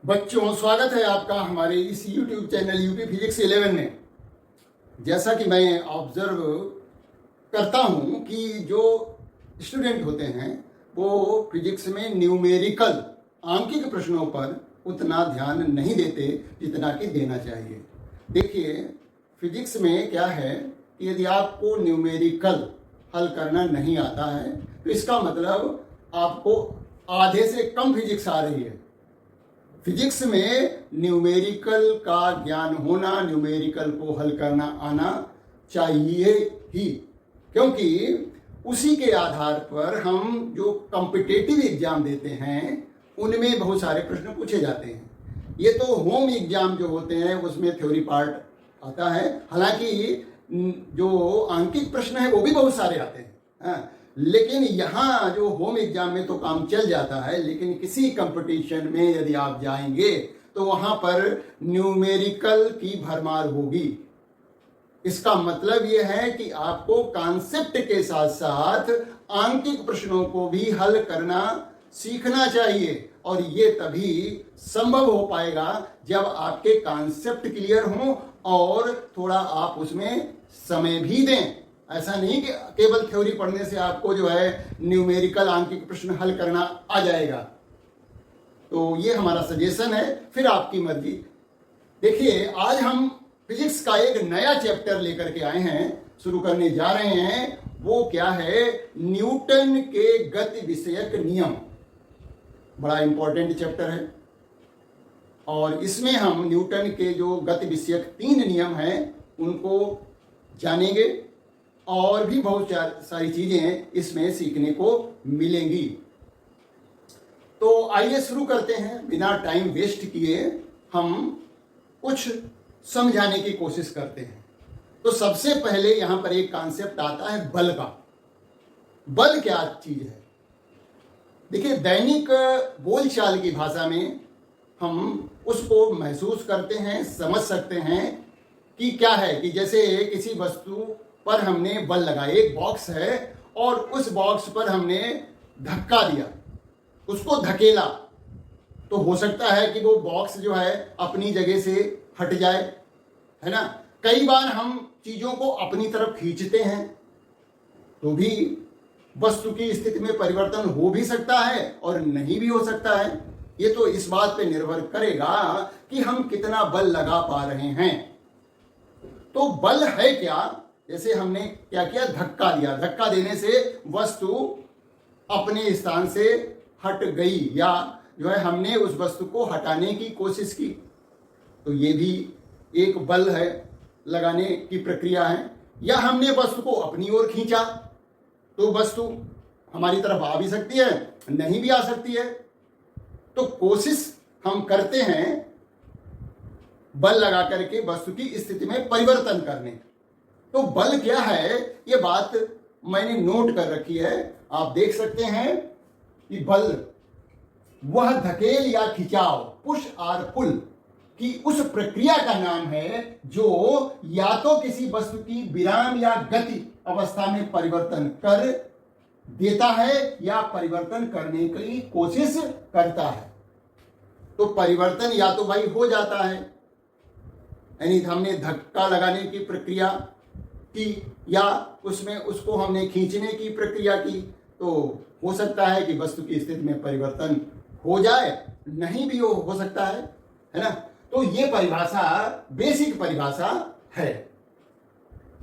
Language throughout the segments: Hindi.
बच्चों, स्वागत है आपका हमारे इस YouTube चैनल यूपी फिजिक्स 11 में। जैसा कि मैं ऑब्जर्व करता हूं कि जो स्टूडेंट होते हैं वो फिजिक्स में न्यूमेरिकल आंकिक प्रश्नों पर उतना ध्यान नहीं देते जितना कि देना चाहिए। देखिए, फिजिक्स में क्या है कि यदि आपको न्यूमेरिकल हल करना नहीं आता है तो इसका मतलब आपको आधे से कम फिजिक्स आ रही है। फिजिक्स में न्यूमेरिकल का ज्ञान होना, न्यूमेरिकल को हल करना आना चाहिए ही, क्योंकि उसी के आधार पर हम जो कॉम्पिटिटिव एग्जाम देते हैं उनमें बहुत सारे प्रश्न पूछे जाते हैं। ये तो होम एग्जाम जो होते हैं उसमें थ्योरी पार्ट आता है, हालांकि जो आंकिक प्रश्न है वो भी बहुत सारे आते हैं। हाँ, लेकिन यहाँ जो होम एग्जाम में तो काम चल जाता है, लेकिन किसी कंपटीशन में यदि आप जाएंगे तो वहां पर न्यूमेरिकल की भरमार होगी। इसका मतलब यह है कि आपको कॉन्सेप्ट के साथ साथ आंकिक प्रश्नों को भी हल करना सीखना चाहिए, और ये तभी संभव हो पाएगा जब आपके कॉन्सेप्ट क्लियर हों और थोड़ा आप उसमें समय भी दें। ऐसा नहीं कि केवल थ्योरी पढ़ने से आपको जो है न्यूमेरिकल आंकिक प्रश्न हल करना आ जाएगा। तो ये हमारा सजेशन है, फिर आपकी मर्जी। देखिए, आज हम फिजिक्स का एक नया चैप्टर लेकर के आए हैं, शुरू करने जा रहे हैं। वो क्या है? न्यूटन के गति विषयक नियम। बड़ा इंपॉर्टेंट चैप्टर है और इसमें हम न्यूटन के जो गति विषयक 3 नियम हैं उनको जानेंगे और भी बहुत सारी चीजें इसमें सीखने को मिलेंगी। तो आइए शुरू करते हैं। बिना टाइम वेस्ट किए हम कुछ समझाने की कोशिश करते हैं। तो सबसे पहले यहां पर एक कॉन्सेप्ट आता है बल का। बल क्या चीज है? देखिए, दैनिक बोलचाल की भाषा में हम उसको महसूस करते हैं, समझ सकते हैं कि क्या है। कि जैसे किसी वस्तु पर हमने बल लगाया, एक बॉक्स है और उस बॉक्स पर हमने धक्का दिया, उसको धकेला, तो हो सकता है कि वो बॉक्स जो है अपनी जगह से हट जाए, है ना। कई बार हम चीजों को अपनी तरफ खींचते हैं तो भी वस्तु की स्थिति में परिवर्तन हो भी सकता है और नहीं भी हो सकता है। ये तो इस बात पे निर्भर करेगा कि हम कितना बल लगा पा रहे हैं। तो बल है क्या? जैसे हमने क्या किया, धक्का दिया। धक्का देने से वस्तु अपने स्थान से हट गई, या जो है हमने उस वस्तु को हटाने की कोशिश की, तो ये भी एक बल है, लगाने की प्रक्रिया है। या हमने वस्तु को अपनी ओर खींचा तो वस्तु हमारी तरफ आ भी सकती है, नहीं भी आ सकती है। तो कोशिश हम करते हैं बल लगा करके वस्तु की स्थिति में परिवर्तन करने। तो बल क्या है, ये बात मैंने नोट कर रखी है। आप देख सकते हैं कि बल वह धकेल या खिंचाव, पुश और पुल की उस प्रक्रिया का नाम है जो या तो किसी वस्तु की विराम या गति अवस्था में परिवर्तन कर देता है या परिवर्तन करने की कोशिश करता है। तो परिवर्तन या तो भाई हो जाता है, यानी हमने धक्का लगाने की प्रक्रिया की या उसमें उसको हमने खींचने की प्रक्रिया की, तो हो सकता है कि वस्तु की स्थिति में परिवर्तन हो जाए, नहीं भी हो सकता है ना। तो ये परिभाषा बेसिक परिभाषा है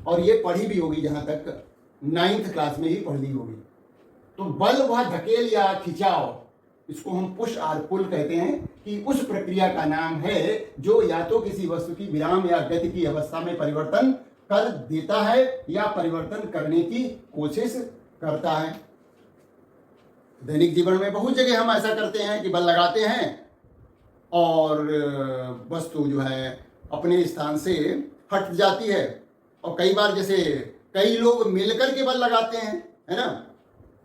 और ये पढ़ी भी होगी, जहां तक 9th क्लास में ही पढ़ ली होगी। तो बल वह धकेल या खिंचाव, इसको हम पुश और पुल कहते हैं, कि उस प्रक्रिया का नाम है जो या तो किसी वस्तु की विराम या गति की अवस्था में परिवर्तन कर देता है या परिवर्तन करने की कोशिश करता है। दैनिक जीवन में बहुत जगह हम ऐसा करते हैं कि बल लगाते हैं और वस्तु जो है अपने स्थान से हट जाती है। और कई बार जैसे कई लोग मिलकर के बल लगाते हैं, है ना।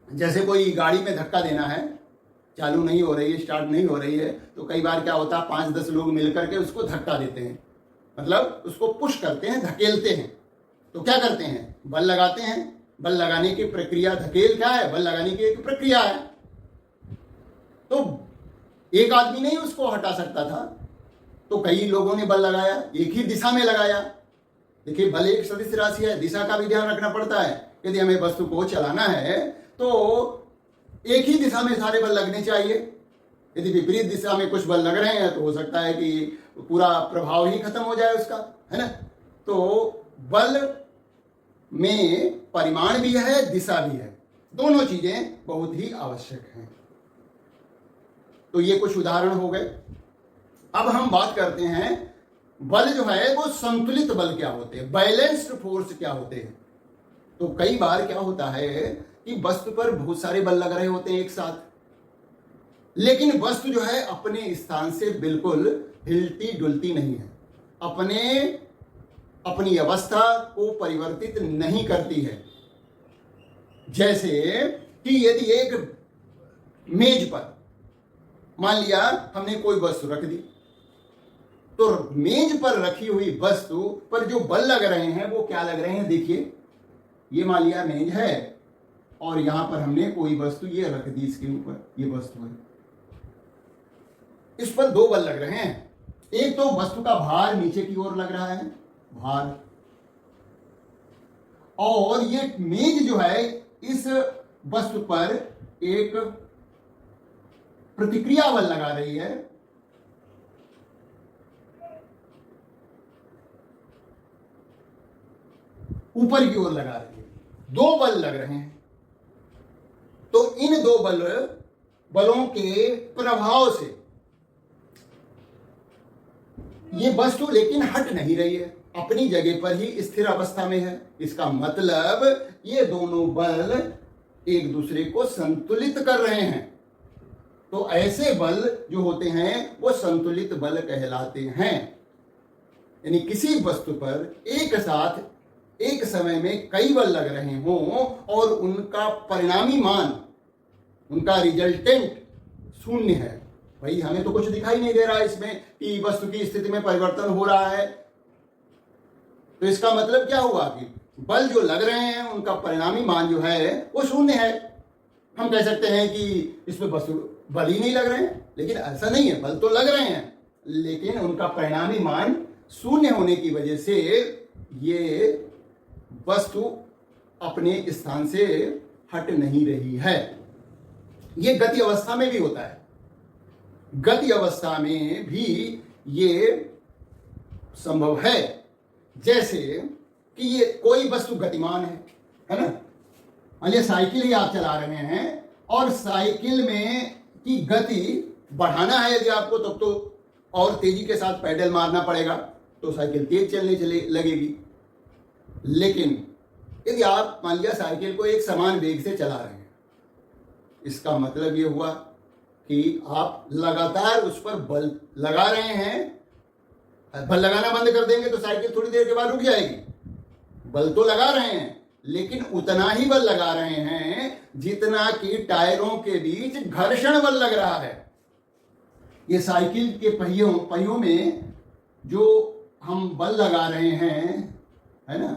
जैसे कोई गाड़ी में धक्का देना है, चालू नहीं हो रही है, स्टार्ट नहीं हो रही है, तो कई बार क्या होता है 5-10 लोग मिलकर के उसको धक्का देते हैं, मतलब उसको पुश करते हैं, धकेलते हैं। तो क्या करते हैं? बल लगाते हैं। बल लगाने की प्रक्रिया, धकेल क्या है? बल लगाने की एक प्रक्रिया है। तो एक आदमी नहीं उसको हटा सकता था, तो कई लोगों ने बल लगाया, एक ही दिशा में लगाया। देखिए, बल एक सदिश राशि है, दिशा का भी ध्यान रखना पड़ता है। यदि हमें वस्तु को चलाना है तो एक ही दिशा में सारे बल लगने चाहिए। यदि विपरीत दिशा में कुछ बल लग रहे हैं तो हो सकता है कि पूरा प्रभाव ही खत्म हो जाए उसका, है ना। तो बल में परिमाण भी है, दिशा भी है, दोनों चीजें बहुत ही आवश्यक हैं। तो ये कुछ उदाहरण हो गए। अब हम बात करते हैं बल जो है वो संतुलित बल क्या होते हैं, बैलेंस्ड फोर्स क्या होते हैं। तो कई बार क्या होता है कि वस्तु पर बहुत सारे बल लग रहे होते हैं एक साथ, लेकिन वस्तु जो है अपने स्थान से बिल्कुल हिलती डुलती नहीं है, अपनी अवस्था को परिवर्तित नहीं करती है। जैसे कि यदि एक मेज पर मान लिया हमने कोई वस्तु रख दी, तो मेज पर रखी हुई वस्तु पर जो बल लग रहे हैं वो क्या लग रहे हैं। देखिए, ये मान लिया मेज है और यहां पर हमने कोई वस्तु ये रख दी, इसके ऊपर ये वस्तु है, इस पर दो बल लग रहे हैं। एक तो वस्तु का भार नीचे की ओर लग रहा है, भार, और ये मेज जो है इस वस्तु पर एक प्रतिक्रिया बल लगा रही है, ऊपर की ओर लगा रही है, दो बल लग रहे हैं। तो इन दो बलों के प्रभाव से ये वस्तु लेकिन हट नहीं रही है, अपनी जगह पर ही स्थिर अवस्था में है। इसका मतलब ये दोनों बल एक दूसरे को संतुलित कर रहे हैं। तो ऐसे बल जो होते हैं वो संतुलित बल कहलाते हैं। यानी किसी वस्तु पर एक साथ एक समय में कई बल लग रहे हों और उनका परिणामी मान, उनका रिजल्टेंट शून्य है। भाई, हमें तो कुछ दिखाई नहीं दे रहा है इसमें कि वस्तु की स्थिति में परिवर्तन हो रहा है। तो इसका मतलब क्या हुआ कि बल जो लग रहे हैं उनका परिणामी मान जो है वो शून्य है। हम कह सकते हैं कि इसमें वस्तु बल ही नहीं लग रहे हैं, लेकिन ऐसा नहीं है, बल तो लग रहे हैं, लेकिन उनका परिणामी मान शून्य होने की वजह से ये वस्तु अपने स्थान से हट नहीं रही है। ये गति अवस्था में भी होता है, गति अवस्था में भी ये संभव है। जैसे कि ये कोई वस्तु गतिमान है ना। मान लिया साइकिल ही आप चला रहे हैं और साइकिल में की गति बढ़ाना है यदि आपको, तब तो और तेजी के साथ पैडल मारना पड़ेगा, तो साइकिल तेज चलने लगेगी। लेकिन यदि आप मान लिया साइकिल को एक समान वेग से चला रहे हैं, इसका मतलब ये हुआ कि आप लगातार उस पर बल लगा रहे हैं। बल लगाना बंद कर देंगे तो साइकिल थोड़ी देर के बाद रुक जाएगी। बल तो लगा रहे हैं, लेकिन उतना ही बल लगा रहे हैं जितना कि टायरों के बीच घर्षण बल लग रहा है। ये साइकिल के पहियों में जो हम बल लगा रहे हैं, है ना,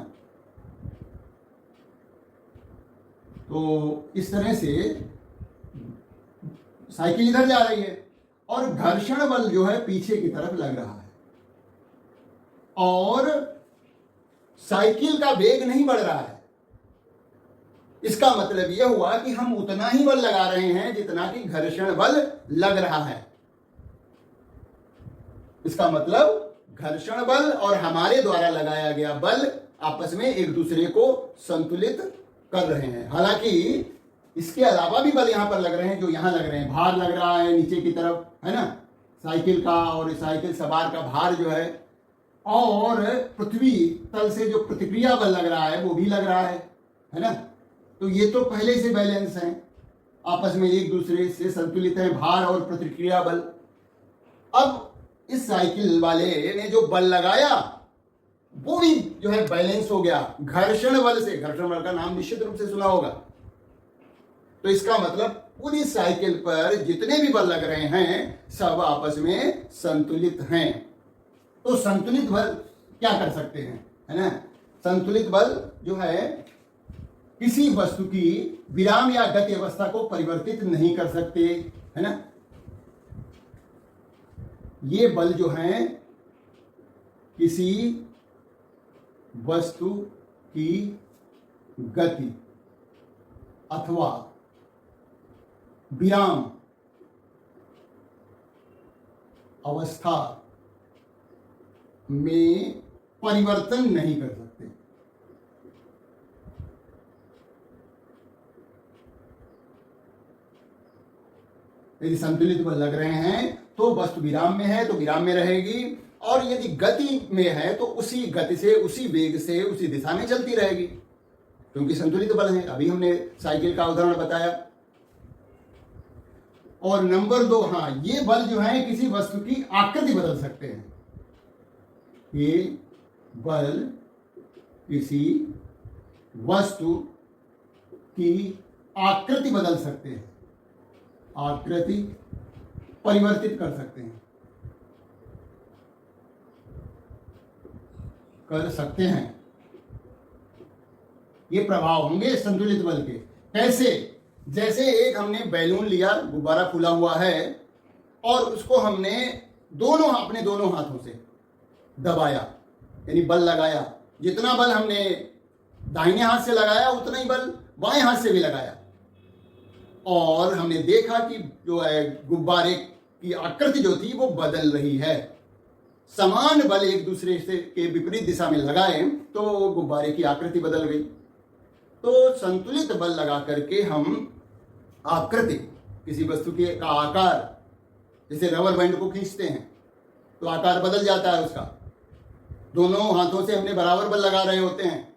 तो इस तरह से साइकिल इधर जा रही है और घर्षण बल जो है पीछे की तरफ लग रहा है, और साइकिल का वेग नहीं बढ़ रहा है। इसका मतलब यह हुआ कि हम उतना ही बल लगा रहे हैं जितना कि घर्षण बल लग रहा है। इसका मतलब घर्षण बल और हमारे द्वारा लगाया गया बल आपस में एक दूसरे को संतुलित कर रहे हैं। हालांकि इसके अलावा भी बल यहां पर लग रहे हैं, जो यहां लग रहे हैं, भार लग रहा है नीचे की तरफ, है ना, साइकिल का, और साइकिल सवार का भार जो है, और पृथ्वी तल से जो प्रतिक्रिया बल लग रहा है वो भी लग रहा है ना। तो ये तो पहले से बैलेंस हैं, आपस में एक दूसरे से संतुलित हैं, भार और प्रतिक्रिया बल। अब इस साइकिल वाले ने जो बल लगाया वो भी जो है बैलेंस हो गया घर्षण बल से। घर्षण बल का नाम निश्चित रूप से सुना होगा। तो इसका मतलब पूरी साइकिल पर जितने भी बल लग रहे हैं सब आपस में संतुलित हैं। तो संतुलित बल क्या कर सकते हैं, है ना। संतुलित बल जो है किसी वस्तु की विराम या गति अवस्था को परिवर्तित नहीं कर सकते, है ना। ये बल जो हैं किसी वस्तु की गति अथवा विराम अवस्था में परिवर्तन नहीं कर सकते। यदि संतुलित बल लग रहे हैं तो वस्तु विराम में है तो विराम में रहेगी, और यदि गति में है तो उसी गति से, उसी वेग से, उसी दिशा में चलती रहेगी, क्योंकि संतुलित बल है। अभी हमने साइकिल का उदाहरण बताया। और नंबर 2, हाँ, ये बल जो है किसी वस्तु की आकृति बदल सकते हैं। ये बल किसी वस्तु की आकृति बदल सकते हैं, आकृति परिवर्तित कर सकते हैं, ये प्रभाव होंगे संतुलित बल के। कैसे? जैसे एक हमने बैलून लिया, गुब्बारा फूला हुआ है, और उसको हमने अपने दोनों हाथों से दबाया, यानी बल लगाया। जितना बल हमने दाहिने हाथ से लगाया उतना ही बल बाएं हाथ से भी लगाया, और हमने देखा कि जो है गुब्बारे की आकृति जो थी वो बदल रही है। समान बल एक दूसरे से के विपरीत दिशा में लगाए तो गुब्बारे की आकृति बदल गई। तो संतुलित बल लगा करके हम आकृति, किसी वस्तु के का आकार, जैसे रबर बैंड को खींचते हैं तो आकार बदल जाता है उसका, दोनों हाथों से हमने बराबर बल लगा रहे होते हैं।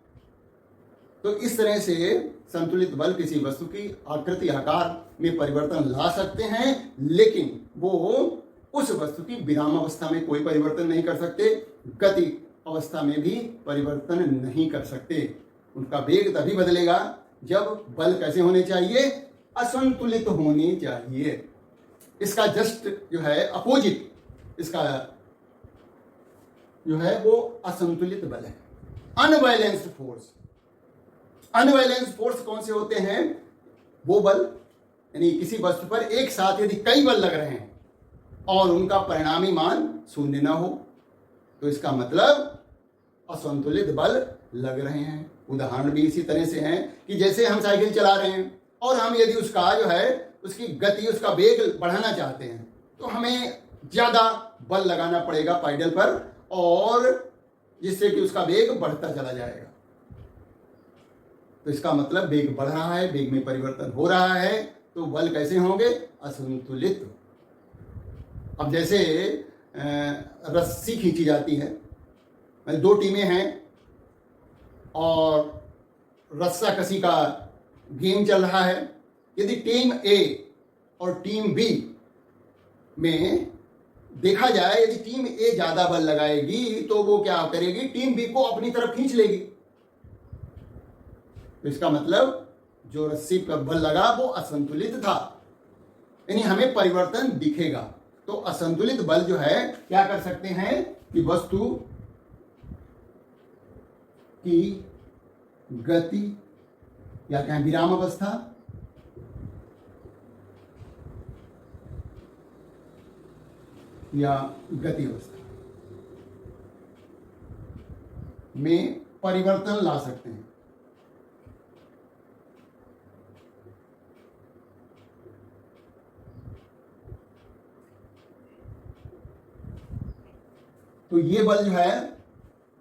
तो इस तरह से संतुलित बल किसी वस्तु की आकृति, आकार में परिवर्तन ला सकते हैं, लेकिन वो उस वस्तु की विराम अवस्था में कोई परिवर्तन नहीं कर सकते, गति अवस्था में भी परिवर्तन नहीं कर सकते। उनका वेग तभी बदलेगा जब बल कैसे होने चाहिए? असंतुलित होने चाहिए। इसका जस्ट जो है अपोजिट, इसका जो है वो असंतुलित बल है, अनबैलेंस्ड फोर्स। अनबैलेंस्ड फोर्स कौन से होते हैं? वो बल, यानी किसी वस्तु पर एक साथ यदि कई बल लग रहे हैं और उनका परिणामी मान शून्य ना हो, तो इसका मतलब असंतुलित बल लग रहे हैं। उदाहरण भी इसी तरह से हैं कि जैसे हम साइकिल चला रहे हैं और हम यदि उसका जो है उसकी गति, उसका वेग बढ़ाना चाहते हैं तो हमें ज्यादा बल लगाना पड़ेगा पाइडल पर, और जिससे कि उसका वेग बढ़ता चला जाएगा। तो इसका मतलब वेग बढ़ रहा है, वेग में परिवर्तन हो रहा है, तो बल कैसे होंगे? असंतुलित। अब जैसे रस्सी खींची जाती है, दो टीमें हैं और रस्सा कसी का गेम चल रहा है। यदि टीम ए और टीम बी में देखा जाए, यदि टीम ए ज्यादा बल लगाएगी तो वो क्या करेगी? टीम बी को अपनी तरफ खींच लेगी। तो इसका मतलब जो रस्सी पर बल लगा वो असंतुलित था, यानी हमें परिवर्तन दिखेगा। तो असंतुलित बल जो है क्या कर सकते हैं कि वस्तु की गति या क्या विराम अवस्था या गति अवस्था में परिवर्तन ला सकते हैं। तो ये बल जो है,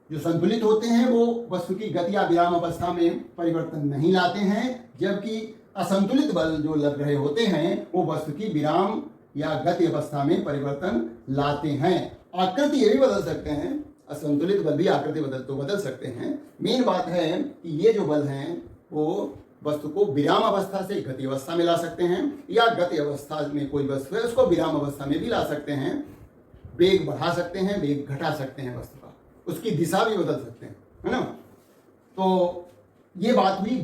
जो संतुलित होते हैं वो वस्तु की गति या विराम अवस्था में परिवर्तन नहीं लाते हैं, जबकि असंतुलित बल जो लग रहे होते हैं वो वस्तु की विराम या गति अवस्था में परिवर्तन लाते हैं। आकृति ये भी बदल सकते हैं, असंतुलित बल भी आकृति बदल सकते हैं। मेन बात है कि ये जो बल हैं वो वस्तु को विराम अवस्था से गति अवस्था में ला सकते हैं, या गति अवस्था में कोई वस्तु है उसको विराम अवस्था में भी ला सकते हैं। वेग बढ़ा सकते हैं, वेग घटा सकते हैं वस्तु का, उसकी दिशा भी बदल सकते हैं, है ना। तो ये बात हुई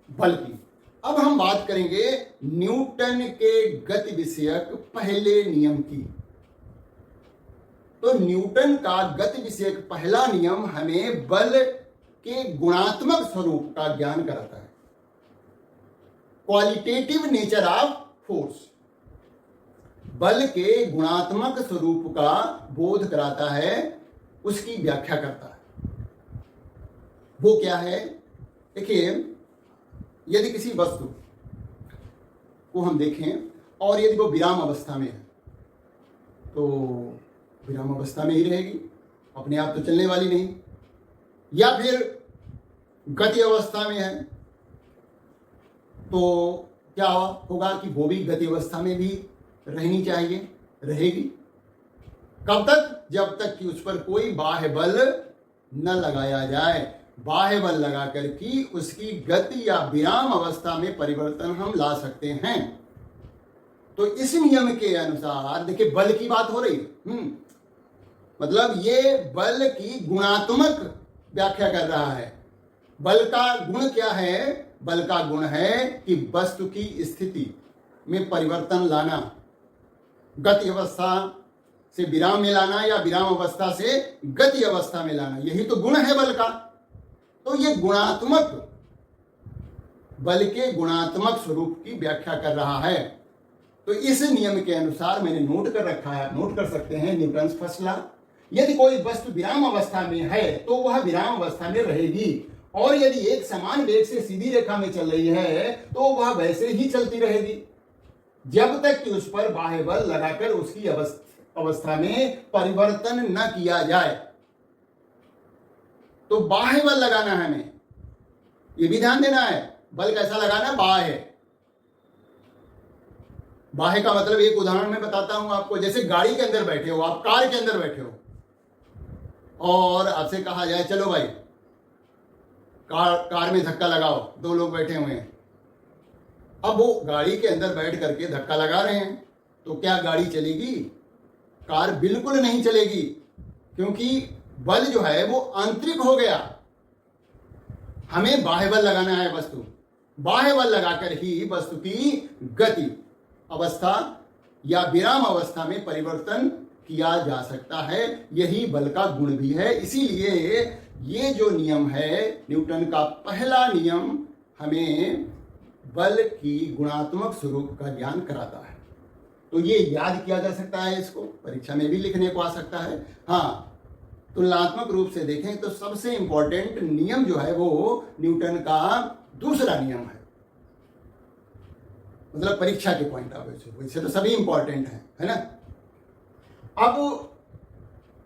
बल की। अब हम बात करेंगे न्यूटन के गति विषयक पहले नियम की। तो न्यूटन का गति विषयक पहला नियम हमें बल के गुणात्मक स्वरूप का ज्ञान कराता है, क्वालिटेटिव नेचर ऑफ फोर्स। बल के गुणात्मक स्वरूप का बोध कराता है, उसकी व्याख्या करता है। वो क्या है? देखिए, यदि किसी वस्तु को हम देखें और यदि वो विराम अवस्था में है तो विराम अवस्था में ही रहेगी, अपने आप तो चलने वाली नहीं। या फिर गति अवस्था में है तो क्या होगा कि वो भी गति अवस्था में भी रहनी चाहिए, रहेगी। कब तक? जब तक कि उस पर कोई बाह्य बल न लगाया जाए। बाह्य बल लगाकर की उसकी गति या विराम अवस्था में परिवर्तन हम ला सकते हैं। तो इस नियम के अनुसार देखिए, बल की बात हो रही है, मतलब ये बल की गुणात्मक व्याख्या कर रहा है। बल का गुण क्या है? बल का गुण है कि वस्तु की स्थिति में परिवर्तन लाना, गति अवस्था से विराम में लाना या विराम अवस्था से गति अवस्था में लाना, यही तो गुण है बल का। तो ये गुणात्मक, बल के गुणात्मक स्वरूप की व्याख्या कर रहा है। तो इस नियम के अनुसार मैंने नोट कर रखा है, नोट कर सकते हैं, न्यूटन्स फर्स्ट लॉ। यदि कोई वस्तु विराम अवस्था में है तो वह विराम अवस्था में रहेगी, और यदि एक समान वेग से सीधी रेखा में चल रही है तो वह वैसे ही चलती रहेगी जब तक कि उस पर बाह्य बल लगाकर उसकी अवस्था में परिवर्तन न किया जाए। तो बाह्य बल लगाना है हमें, यह भी ध्यान देना है। बल कैसा लगाना? बाह्य। बाह्य का मतलब एक उदाहरण मैं बताता हूं आपको। जैसे गाड़ी के अंदर बैठे हो आप, कार के अंदर बैठे हो और आपसे कहा जाए चलो भाई कार में धक्का लगाओ, दो लोग बैठे हुए हैं। अब वो गाड़ी के अंदर बैठ करके धक्का लगा रहे हैं तो क्या गाड़ी चलेगी? कार बिल्कुल नहीं चलेगी, क्योंकि बल जो है वो आंतरिक हो गया। हमें बाह्य बल लगाना है। वस्तु बाह्य बल लगाकर ही वस्तु की गति अवस्था या विराम अवस्था में परिवर्तन किया जा सकता है। यही बल का गुण भी है। इसीलिए ये जो नियम है, न्यूटन का पहला नियम, हमें बल की गुणात्मक स्वरूप का ज्ञान कराता है। तो ये याद किया जा सकता है, इसको परीक्षा में भी लिखने को आ सकता है। हाँ, तुलनात्मक रूप से देखें तो सबसे इंपॉर्टेंट नियम जो है वो न्यूटन का दूसरा नियम है। मतलब परीक्षा के पॉइंट ऑफ व्यू से, वैसे तो सभी इंपॉर्टेंट है ना। अब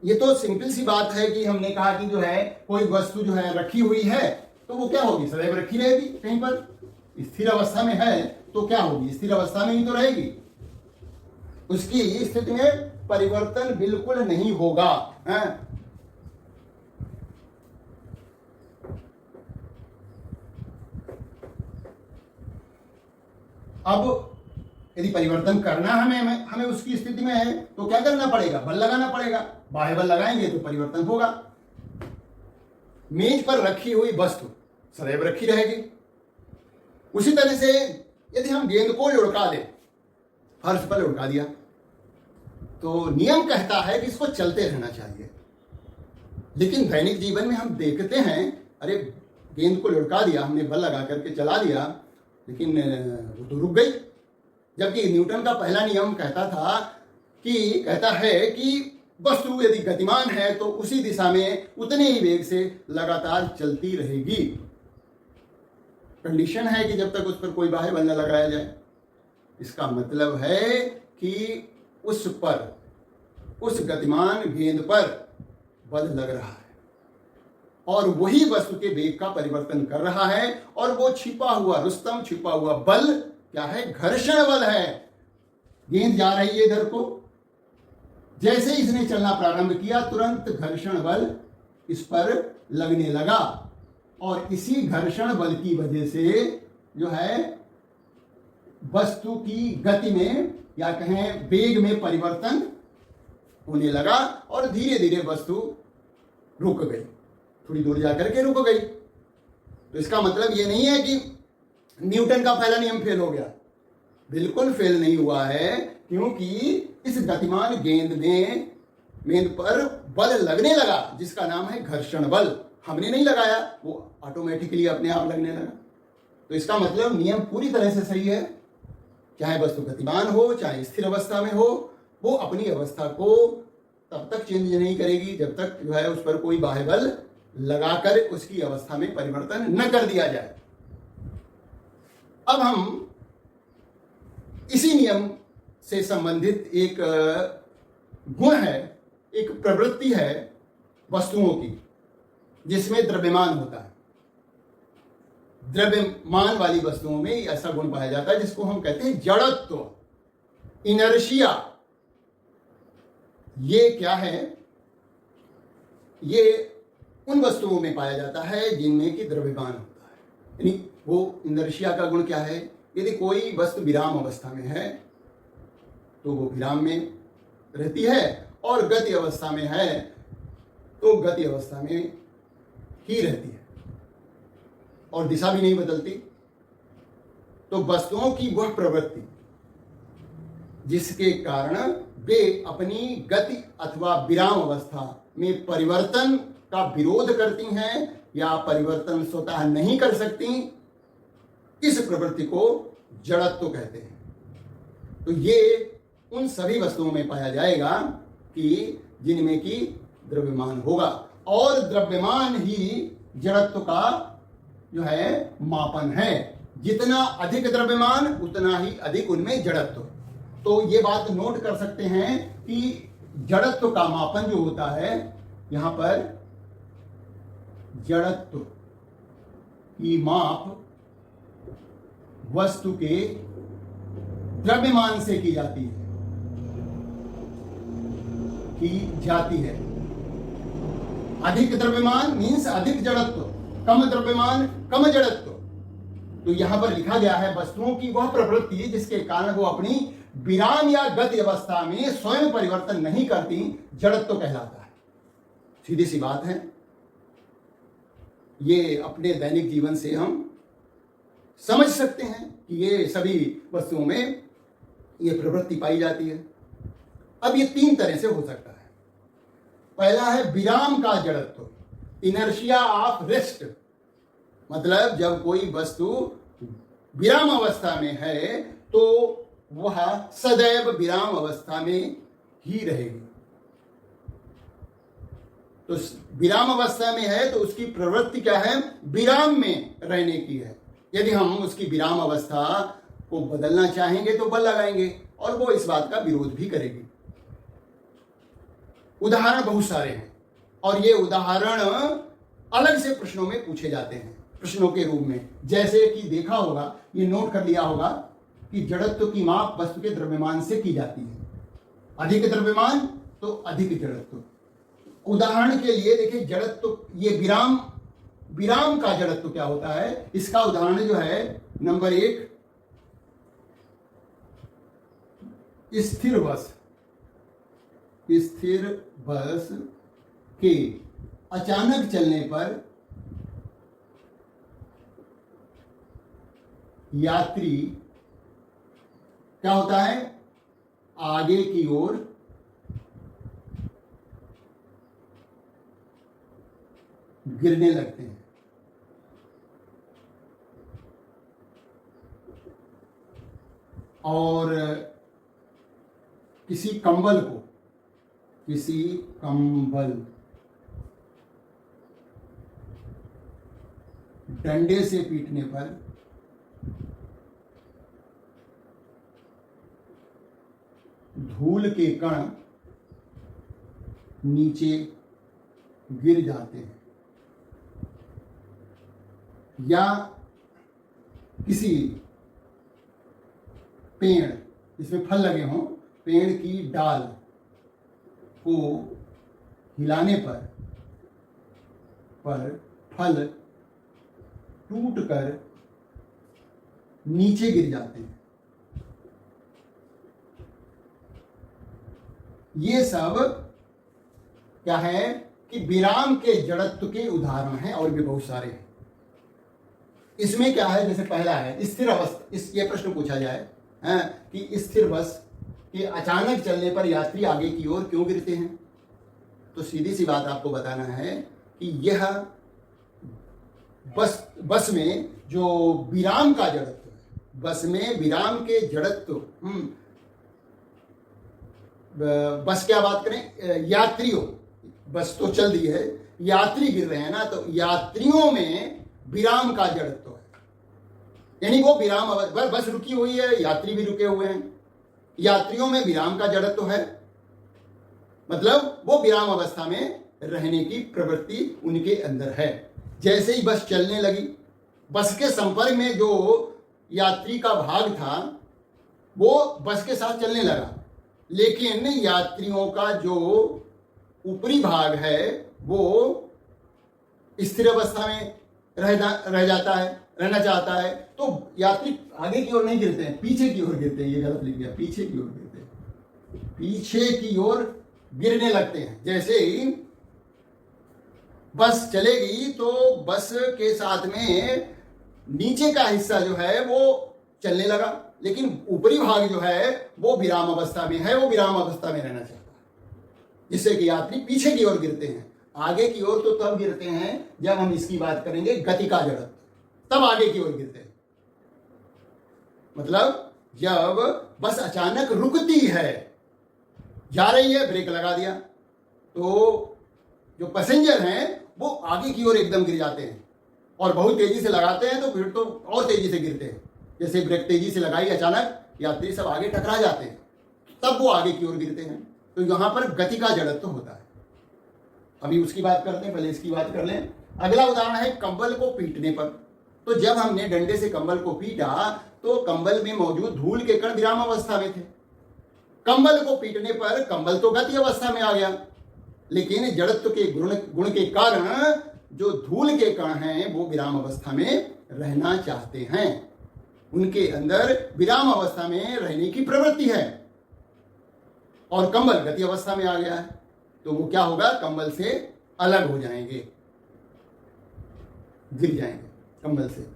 ये तो सिंपल सी बात है कि हमने कहा कि जो है कोई वस्तु जो है रखी हुई है तो वो क्या होगी? सदैव रखी रहेगी। कहीं पर स्थिर अवस्था में है तो क्या होगी? स्थिर अवस्था में ही तो रहेगी। उसकी स्थिति में परिवर्तन बिल्कुल नहीं होगा। अब यदि परिवर्तन करना हमें उसकी स्थिति में है तो क्या करना पड़ेगा? बल लगाना पड़ेगा। बाह्य बल लगाएंगे तो परिवर्तन होगा। मेज पर रखी हुई वस्तु सदैव रखी रहेगी। उसी तरह से यदि हम गेंद को लुढ़का दें, फर्श पर लुढ़का दिया, तो नियम कहता है कि इसको चलते रहना चाहिए। लेकिन दैनिक जीवन में हम देखते हैं, अरे गेंद को लुढ़का दिया, हमने बल लगा करके चला दिया, लेकिन वो तो रुक गई। जबकि न्यूटन का पहला नियम कहता है कि वस्तु यदि गतिमान है तो उसी दिशा में उतने ही वेग से लगातार चलती रहेगी। कंडीशन है कि जब तक उस पर कोई बाह्य बल न लगाया जाए। इसका मतलब है कि उस गतिमान गेंद पर बल लग रहा है और वही वस्तु के वेग का परिवर्तन कर रहा है। और वो रुस्तम छिपा हुआ बल क्या है? घर्षण बल है। गेंद जा रही है इधर को, जैसे इसने चलना प्रारंभ किया तुरंत घर्षण बल इस पर लगने लगा, और इसी घर्षण बल की वजह से जो है वस्तु की गति में या कहें वेग में परिवर्तन होने लगा और धीरे धीरे वस्तु रुक गई, थोड़ी दूर जाकर के रुक गई। तो इसका मतलब ये नहीं है कि न्यूटन का पहला नियम फेल हो गया। बिल्कुल फेल नहीं हुआ है, क्योंकि इस गतिमान गेंद पर बल लगने लगा जिसका नाम है घर्षण बल। हमने नहीं लगाया, वो ऑटोमेटिकली अपने आप लगने लगा। तो इसका मतलब नियम पूरी तरह से सही है। चाहे वस्तु गतिमान हो चाहे स्थिर अवस्था में हो, वो अपनी अवस्था को तब तक चेंज नहीं करेगी जब तक जो है उस पर कोई बाह्य बल लगाकर उसकी अवस्था में परिवर्तन न कर दिया जाए। अब हम इसी नियम से संबंधित एक गुण है, एक प्रवृत्ति है वस्तुओं की, जिसमें द्रव्यमान होता है। द्रव्यमान वाली वस्तुओं में ऐसा गुण पाया जाता है जिसको हम कहते हैं जड़त्व, इनर्शिया। ये क्या है? ये उन वस्तुओं में पाया जाता है जिनमें कि द्रव्यमान होता है। यानी वो इनर्शिया का गुण क्या है? यदि कोई वस्तु विराम अवस्था में है तो वो विराम में रहती है, और गति अवस्था में है तो गति अवस्था में ही रहती है और दिशा भी नहीं बदलती। तो वस्तुओं की वह प्रवृत्ति जिसके कारण वे अपनी गति अथवा विराम अवस्था में परिवर्तन का विरोध करती हैं या परिवर्तन स्वतः नहीं कर सकती, इस प्रवृत्ति को जड़त्व कहते हैं। तो ये उन सभी वस्तुओं में पाया जाएगा कि जिनमें कि द्रव्यमान होगा, और द्रव्यमान ही जड़त्व का जो है मापन है। जितना अधिक द्रव्यमान उतना ही अधिक उनमें जड़त्व। तो ये बात नोट कर सकते हैं कि जड़त्व का मापन जो होता है, यहां पर जड़त्व की माप वस्तु के द्रव्यमान से की जाती है। अधिक द्रव्यमान मीन्स अधिक जड़त्व, कम द्रव्यमान कम जड़त्व। तो यहां पर लिखा गया है वस्तुओं की वह प्रवृत्ति जिसके कारण वो अपनी विराम या गति अवस्था में स्वयं परिवर्तन नहीं करती, जड़त्व कहलाता है। सीधी सी बात है। ये अपने दैनिक जीवन से हम समझ सकते हैं कि ये सभी वस्तुओं में ये प्रवृत्ति पाई जाती है। अब ये तीन तरह से हो सकता है। पहला है विराम का जड़त्व, इनर्शिया ऑफ रेस्ट। मतलब जब कोई वस्तु विराम अवस्था में है तो वह सदैव विराम अवस्था में ही रहेगी। तो विराम अवस्था में है तो उसकी प्रवृत्ति क्या है? विराम में रहने की है। यदि हम उसकी विराम अवस्था को बदलना चाहेंगे तो बल लगाएंगे और वो इस बात का विरोध भी करेगी। उदाहरण बहुत सारे हैं और ये उदाहरण अलग से प्रश्नों में पूछे जाते हैं, प्रश्नों के रूप में। जैसे कि देखा होगा, ये नोट कर लिया होगा कि जड़त्व की माप वस्तु के द्रव्यमान से की जाती है। अधिक द्रव्यमान तो अधिक जड़त्व। उदाहरण के लिए देखिए, जड़त्व, ये विराम का जड़त्व क्या होता है, इसका उदाहरण जो है नंबर 1, स्थिर बस के अचानक चलने पर यात्री क्या होता है? आगे की ओर गिरने लगते हैं। और किसी कंबल डंडे से पीटने पर धूल के कण नीचे गिर जाते हैं। या किसी पेड़ जिसमें फल लगे हों, पेड़ की डाल को हिलाने पर फल टूटकर नीचे गिर जाते हैं। ये सब क्या है कि विराम के जड़त्व के उदाहरण हैं और भी बहुत सारे हैं। इसमें क्या है, जैसे पहला है स्थिर अवस्था। ये प्रश्न पूछा जाए कि स्थिर बस के अचानक चलने पर यात्री आगे की ओर क्यों गिरते हैं, तो सीधी सी बात आपको बताना है कि यह बस में जो विराम का जड़त्व है बस में विराम के जड़त्व, बस क्या बात करें, यात्रियों, बस तो चल दी है, यात्री गिर रहे हैं ना, तो यात्रियों में विराम का जड़त्व है। यानी वो विराम, बस रुकी हुई है, यात्री भी रुके हुए हैं, यात्रियों में विराम का जड़त्व है, मतलब वो विराम अवस्था में रहने की प्रवृत्ति उनके अंदर है। जैसे ही बस चलने लगी, बस के संपर्क में जो यात्री का भाग था वो बस के साथ चलने लगा, लेकिन यात्रियों का जो ऊपरी भाग है वो स्थिर अवस्था में रह जाता है, रहना चाहता है। तो यात्री आगे की ओर नहीं गिरते हैं, पीछे की ओर गिरते हैं। ये गलत लिख गया, पीछे की ओर गिरते हैं, पीछे की ओर गिरने लगते हैं। जैसे ही बस चलेगी तो बस के साथ में नीचे का हिस्सा जो है वो चलने लगा, लेकिन ऊपरी भाग जो है वो विराम अवस्था में है, वो विराम अवस्था में रहना चाहता है, जिससे कि यात्री पीछे की ओर गिरते हैं। आगे की ओर तो तब गिरते हैं जब हम इसकी बात करेंगे गति का जड़त्व, तब आगे की ओर गिरते हैं। मतलब जब बस अचानक रुकती है, जा रही है, ब्रेक लगा दिया, तो जो पैसेंजर हैं वो आगे की ओर एकदम गिर जाते हैं, और बहुत तेजी से लगाते हैं तो फिर तो और तेजी से गिरते हैं। जैसे ब्रेक तेजी से लगाई, अचानक यात्री सब आगे टकरा जाते हैं, तब वो आगे की ओर गिरते हैं। तो यहां पर गति का जड़त्व होता है। अभी उसकी बात करते हैं, पहले इसकी बात कर लें। अगला उदाहरण है कंबल को पीटने पर। तो जब हमने डंडे से कंबल को पीटा तो कंबल में मौजूद धूल के कण विराम अवस्था में थे। कंबल को पीटने पर कंबल तो गति अवस्था में आ गया, लेकिन जड़त्व के गुण के कारण जो धूल के कण हैं वो विराम अवस्था में रहना चाहते हैं, उनके अंदर विराम अवस्था में रहने की प्रवृत्ति है, और कंबल गति अवस्था में आ गया है, तो वो क्या होगा, कंबल से अलग हो जाएंगे, गिर जाएंगे कंबल से।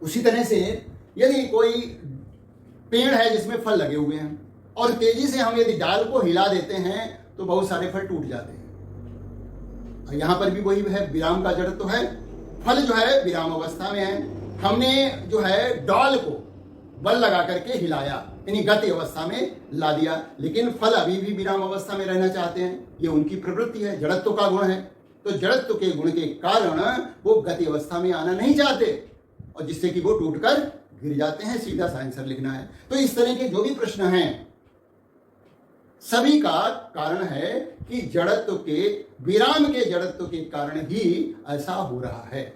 उसी तरह से यदि कोई पेड़ है जिसमें फल लगे हुए हैं और तेजी से हम यदि डाल को हिला देते हैं तो बहुत सारे फल टूट जाते हैं। यहां पर भी वही है, विराम का जड़त्व तो है, फल जो है विराम अवस्था में है। हमने जो है डाल को बल लगा करके हिलाया, यानी गति अवस्था में ला दिया, लेकिन फल अभी भी विराम अवस्था में रहना चाहते हैं। ये उनकी प्रवृत्ति है, जड़त्व का गुण है। तो जड़त्व के गुण के कारण वो गति अवस्था में आना नहीं चाहते, और जिससे कि वो टूटकर गिर जाते हैं। सीधा सा आंसर लिखना है। तो इस तरह के जो भी प्रश्न हैं सभी का कारण है कि जड़त्व के, विराम के जड़त्व के कारण ही ऐसा हो रहा है।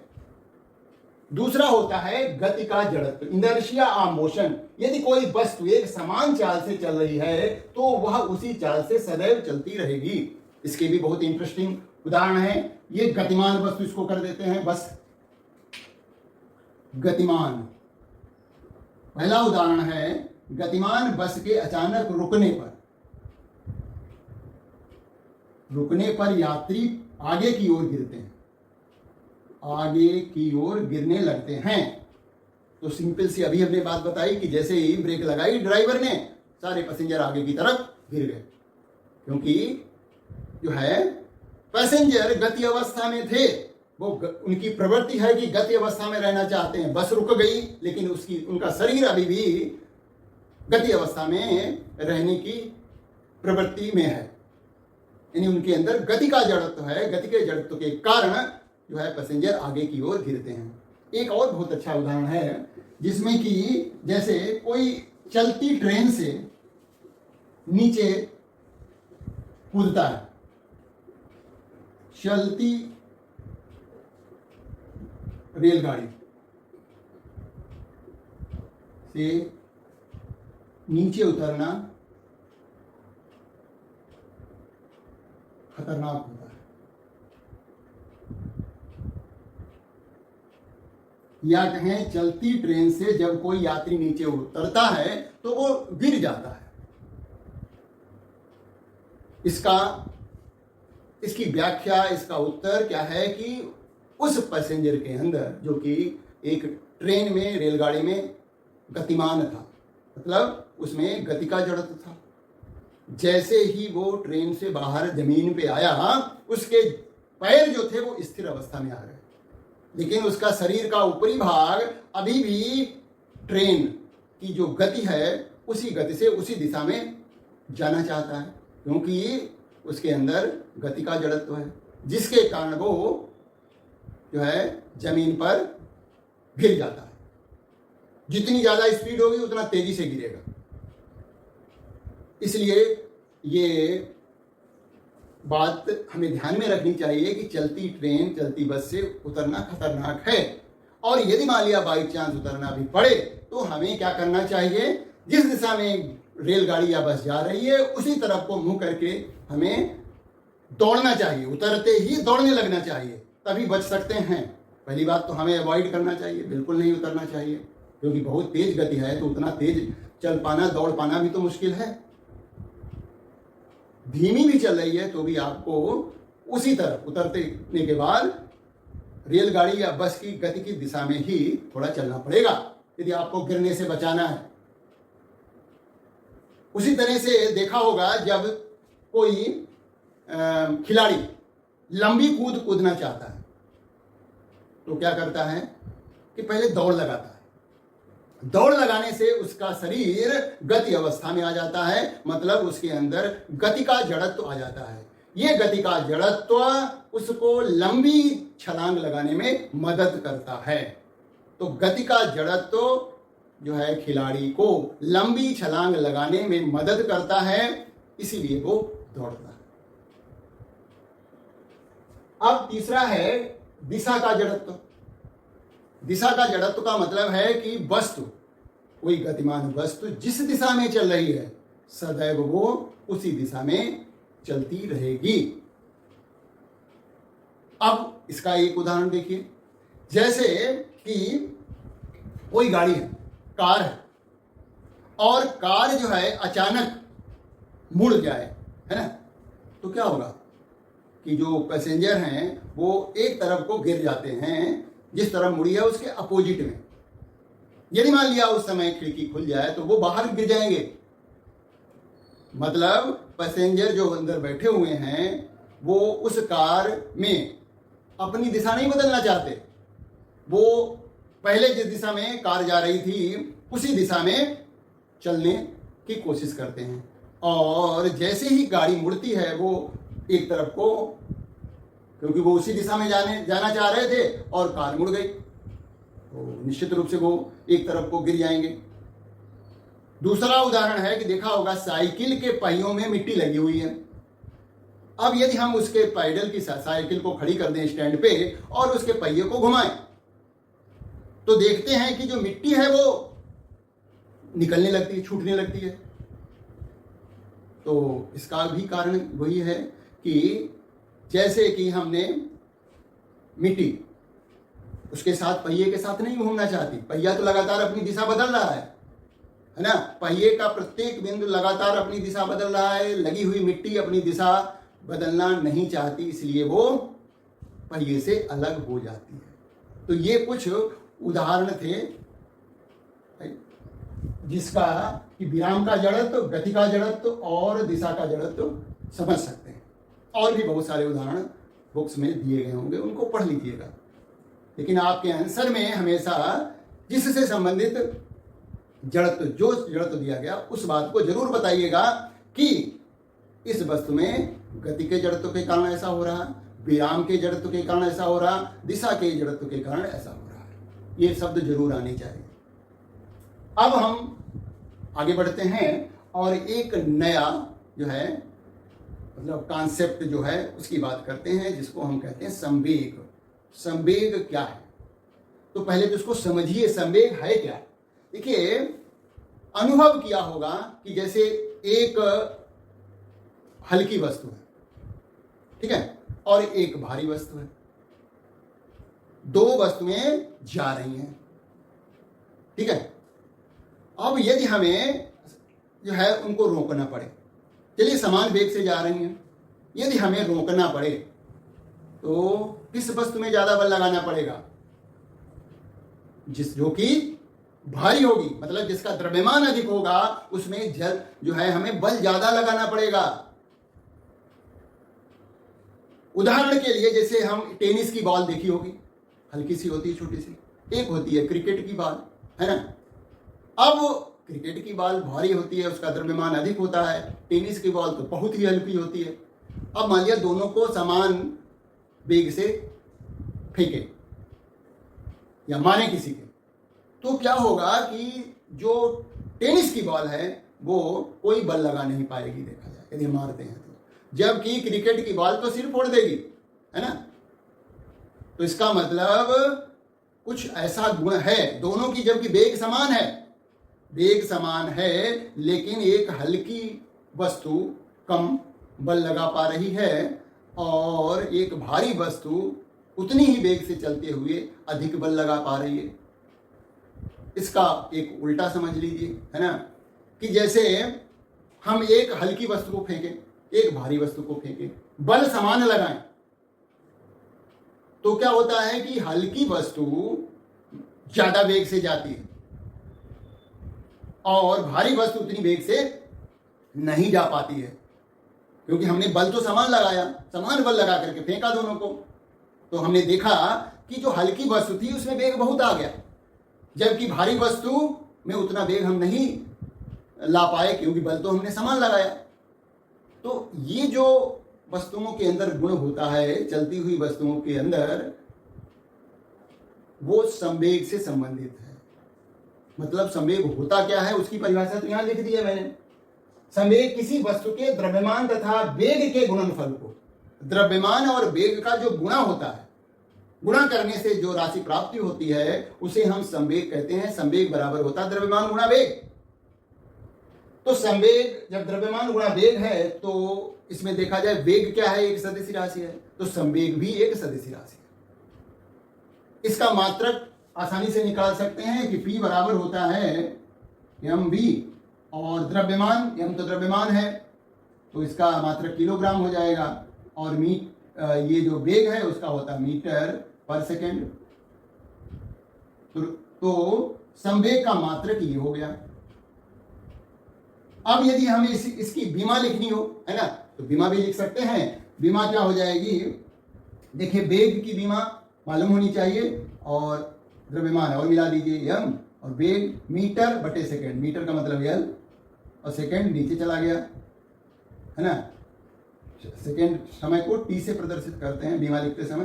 दूसरा होता है गति का जड़त्व, इनर्शिया ऑफ मोशन। यदि कोई वस्तु एक समान चाल से चल रही है तो वह उसी चाल से सदैव चलती रहेगी। इसके भी बहुत इंटरेस्टिंग उदाहरण है। ये गतिमान वस्तु, इसको कर देते हैं बस, गतिमान। पहला उदाहरण है गतिमान बस के अचानक रुकने पर यात्री आगे की ओर गिरते हैं, आगे की ओर गिरने लगते हैं। तो सिंपल सी अभी हमने बात बताई कि जैसे ही ब्रेक लगाई ड्राइवर ने, सारे पैसेंजर आगे की तरफ गिर गए, क्योंकि जो है पैसेंजर गति अवस्था में थे। वो उनकी प्रवृत्ति है कि गति अवस्था में रहना चाहते हैं। बस रुक गई, लेकिन उनका शरीर अभी भी गति अवस्था में रहने की प्रवृत्ति में है, यानी उनके अंदर गति का जड़त्व है। गति के जड़त्व के कारण जो है पैसेंजर आगे की ओर गिरते हैं। एक और बहुत अच्छा उदाहरण है जिसमें कि जैसे कोई चलती ट्रेन से नीचे कूदता है, चलती रेलगाड़ी से नीचे उतरना खतरनाक होता है, या कहें चलती ट्रेन से जब कोई यात्री नीचे उतरता है तो वो गिर जाता है। इसकी व्याख्या, इसका उत्तर क्या है कि उस पैसेंजर के अंदर जो कि एक ट्रेन में, रेलगाड़ी में गतिमान था, मतलब उसमें गति का जड़त्व था, जैसे ही वो ट्रेन से बाहर जमीन पे आया उसके पैर जो थे वो स्थिर अवस्था में आ गए, लेकिन उसका शरीर का ऊपरी भाग अभी भी ट्रेन की जो गति है उसी गति से उसी दिशा में जाना चाहता है, क्योंकि उसके अंदर गति का जड़त्व है, जिसके कारण वो जो है जमीन पर गिर जाता है। जितनी ज़्यादा स्पीड होगी उतना तेजी से गिरेगा। इसलिए ये बात हमें ध्यान में रखनी चाहिए कि चलती ट्रेन, चलती बस से उतरना खतरनाक है, और यदि मान लिया बाई चांस उतरना भी पड़े तो हमें क्या करना चाहिए, जिस दिशा में रेलगाड़ी या बस जा रही है उसी तरफ को मुंह करके हमें दौड़ना चाहिए, उतरते ही दौड़ने लगना चाहिए, तभी बच सकते हैं। पहली बात तो हमें अवॉइड करना चाहिए, बिल्कुल नहीं उतरना चाहिए, क्योंकि बहुत तेज गति है तो उतना तेज चल पाना, दौड़ पाना भी तो मुश्किल है। धीमी भी चल रही है तो भी आपको उसी तरफ उतरने के बाद रेलगाड़ी या बस की गति की दिशा में ही थोड़ा चलना पड़ेगा, यदि आपको गिरने से बचाना है। उसी तरह से देखा होगा, जब कोई खिलाड़ी लंबी कूद कूदना चाहता है तो क्या करता है कि पहले दौड़ लगाता है। दौड़ लगाने से उसका शरीर गति अवस्था में आ जाता है, मतलब उसके अंदर गति का जड़त्व आ जाता है। ये गति का जड़त्व उसको लंबी छलांग लगाने में मदद करता है। तो गति का जड़त्व जो है खिलाड़ी को लंबी छलांग लगाने में मदद करता है, इसीलिए वो दौड़ता है। अब तीसरा है दिशा का जड़त्व। दिशा का जड़त्व का मतलब है कि वस्तु, कोई गतिमान वस्तु जिस दिशा में चल रही है सदैव वो उसी दिशा में चलती रहेगी। अब इसका एक उदाहरण देखिए, जैसे कि कोई गाड़ी है, कार है, और कार जो है अचानक मुड़ जाए, है ना, तो क्या होगा कि जो पैसेंजर हैं वो एक तरफ को गिर जाते हैं, जिस तरफ मुड़ी है उसके अपोजिट में। यदि मान लिया उस समय खिड़की खुल जाए तो वो बाहर गिर जाएंगे। मतलब पैसेंजर जो अंदर बैठे हुए हैं वो उस कार में अपनी दिशा नहीं बदलना चाहते, वो पहले जिस दिशा में कार जा रही थी उसी दिशा में चलने की कोशिश करते हैं, और जैसे ही गाड़ी मुड़ती है वो एक तरफ को, क्योंकि वो उसी दिशा में जाना चाह रहे थे और कार मुड़ गई, तो निश्चित रूप से वो एक तरफ को गिर जाएंगे। दूसरा उदाहरण है कि देखा होगा साइकिल के पहियों में मिट्टी लगी हुई है। अब यदि हम उसके पैडल की साइकिल को खड़ी कर दें स्टैंड पे और उसके पहिए को घुमाएं तो देखते हैं कि जो मिट्टी है वो निकलने लगती है, छूटने लगती है। तो इसका भी कारण वही है कि जैसे कि हमने मिट्टी उसके साथ, पहिए के साथ नहीं घूमना चाहती, पहिया तो लगातार अपनी दिशा बदल रहा है ना, पहिए का प्रत्येक बिंदु लगातार अपनी दिशा बदल रहा है, लगी हुई मिट्टी अपनी दिशा बदलना नहीं चाहती, इसलिए वो पहिए से अलग हो जाती है। तो ये कुछ उदाहरण थे जिसका कि विराम का जड़त्व, गति का जड़त्व और दिशा का जड़त्व समझ सकते हैं। और भी बहुत सारे उदाहरण बुक्स में दिए गए होंगे, उनको पढ़ लीजिएगा। लेकिन आपके आंसर में हमेशा जिससे संबंधित जड़त्व, जो जड़त्व दिया गया उस बात को जरूर बताइएगा कि इस वस्तु में गति के जड़त्व के कारण ऐसा हो रहा, विराम के जड़त्व के कारण ऐसा हो रहा, दिशा के जड़त्व के कारण ऐसा हो रहा है। ये शब्द जरूर आने चाहिए। अब हम आगे बढ़ते हैं और एक नया जो है मतलब कॉन्सेप्ट जो है उसकी बात करते हैं, जिसको हम कहते हैं संवेग। संवेग क्या है? तो पहले तो उसको समझिए, संवेग है क्या। देखिए, अनुभव किया होगा कि जैसे एक हल्की वस्तु है, ठीक है, और एक भारी वस्तु है, दो वस्तुएं जा रही हैं, ठीक है। अब यदि हमें जो है उनको रोकना पड़े, चलिए समान वेग से जा रही हैं, यदि हमें रोकना पड़े तो किस वस्तु में ज्यादा बल लगाना पड़ेगा? जो कि भारी होगी, मतलब जिसका द्रव्यमान अधिक होगा उसमें जो है हमें बल ज्यादा लगाना पड़ेगा। उदाहरण के लिए जैसे हम टेनिस की बॉल देखी होगी, हल्की सी होती है, छोटी सी। एक होती है क्रिकेट की बॉल, है ना, अब क्रिकेट की बॉल भारी होती है, उसका द्रव्यमान अधिक होता है, टेनिस की बॉल तो बहुत ही हल्की होती है। अब मान लिया दोनों को समान वेग से फेंके या मारे किसी के, तो क्या होगा कि जो टेनिस की बॉल है वो कोई बल लगा नहीं पाएगी, देखा जाए यदि मारते हैं तो, जबकि क्रिकेट की बॉल तो सिर फोड़ देगी, है ना। तो इसका मतलब कुछ ऐसा गुण है दोनों की, जबकि वेग समान है, वेग समान है, लेकिन एक हल्की वस्तु कम बल लगा पा रही है और एक भारी वस्तु उतनी ही वेग से चलते हुए अधिक बल लगा पा रही है। इसका एक उल्टा समझ लीजिए, है ना, कि जैसे हम एक हल्की वस्तु को फेंकें, एक भारी वस्तु को फेंकें, बल समान लगाएं, तो क्या होता है कि हल्की वस्तु ज्यादा वेग से जाती है और भारी वस्तु उतनी वेग से नहीं जा पाती है, क्योंकि हमने बल तो समान लगाया, समान बल लगा करके फेंका दोनों को। तो हमने देखा कि जो हल्की वस्तु थी उसमें वेग बहुत आ गया, जबकि भारी वस्तु में उतना वेग हम नहीं ला पाए, क्योंकि बल तो हमने समान लगाया। तो ये जो वस्तुओं के अंदर गुण होता है, चलती हुई वस्तुओं के अंदर, वो संवेग से संबंधित है। मतलब संवेग होता क्या है उसकी परिभाषा तो यहां लिख दी है मैंने। संवेग किसी वस्तु के द्रव्यमान तथा वेग के गुणनफल को, द्रव्यमान और वेग का जो गुणा होता है, गुणा करने से जो राशि प्राप्ति होती है उसे हम संवेग कहते हैं। संवेग बराबर होता है द्रव्यमान गुणा वेग। तो संवेग जब द्रव्यमान गुणा वेग है तो इसमें देखा जाए वेग क्या है, एक सदिश राशि है, तो संवेग भी एक सदिश राशि है। इसका मात्रक आसानी से निकाल सकते हैं कि P बराबर होता है mv, और द्रव्यमान m तो द्रव्यमान है तो इसका मात्रक किलोग्राम हो जाएगा, और ये जो वेग है उसका होता है मीटर पर सेकेंड। तो संवेग का मात्रक ये हो गया। अब यदि हमें इसकी बीमा लिखनी हो, है ना, तो बीमा भी लिख सकते हैं। बीमा क्या हो जाएगी, देखिए वेग की बीमा मालूम होनी चाहिए और द्रव्यमान और मिला दीजिए m, और वेग मीटर बटे सेकेंड, मीटर का मतलब l और सेकेंड नीचे चला गया, है ना। सेकेंड समय को t से प्रदर्शित करते हैं बीमा लिखते समय,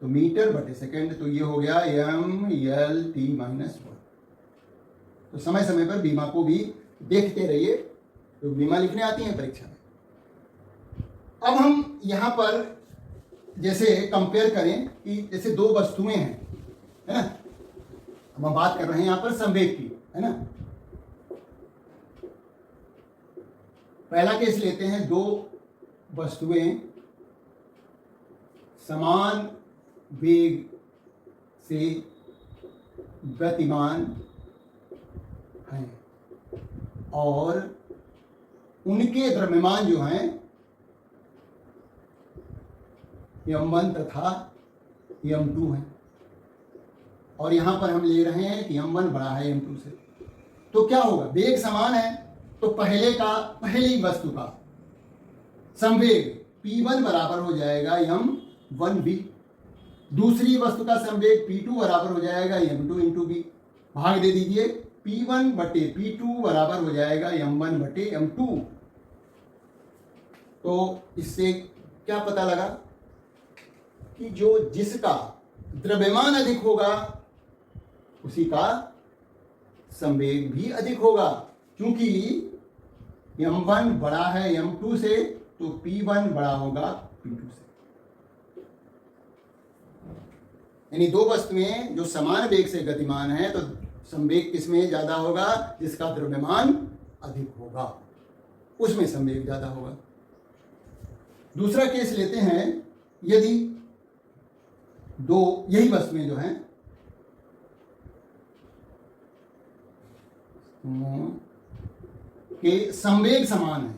तो मीटर बटे सेकेंड, तो ये हो गया m/l/t-1। तो समय समय पर बीमा को भी देखते रहिए, तो बीमा लिखने आती है परीक्षा में। अब हम यहाँ पर जैसे कंपेयर करें कि जैसे दो वस्तुएं हैं, है ना, हम बात कर रहे हैं यहाँ पर संवेग की, है ना। पहला केस लेते हैं, दो वस्तुएं समान वेग से गतिमान हैं और उनके द्रव्यमान जो हैं m1 तथा m2 हैं, और यहां पर हम ले रहे हैं कि m1 बड़ा है m2 से। तो क्या होगा, वेग समान है, तो पहली वस्तु का संवेग p1 बराबर हो जाएगा m1v, दूसरी वस्तु का संवेग p2 बराबर हो जाएगा m2 इंटू v, भाग दे दीजिए, p1 बटे p2 बराबर हो जाएगा m1 बटे m2। तो इससे क्या पता लगा कि जिसका द्रव्यमान अधिक होगा उसी का संवेग भी अधिक होगा, क्योंकि m1 बड़ा है m2 से, तो p1 बड़ा होगा p2 से। यानी दो वस्तुएं जो समान वेग से गतिमान है, तो संवेग किसमें ज्यादा होगा, जिसका द्रव्यमान अधिक होगा उसमें संवेग ज्यादा होगा। दूसरा केस लेते हैं, यदि दो यही वस्तुएं जो हैं के संवेग समान है,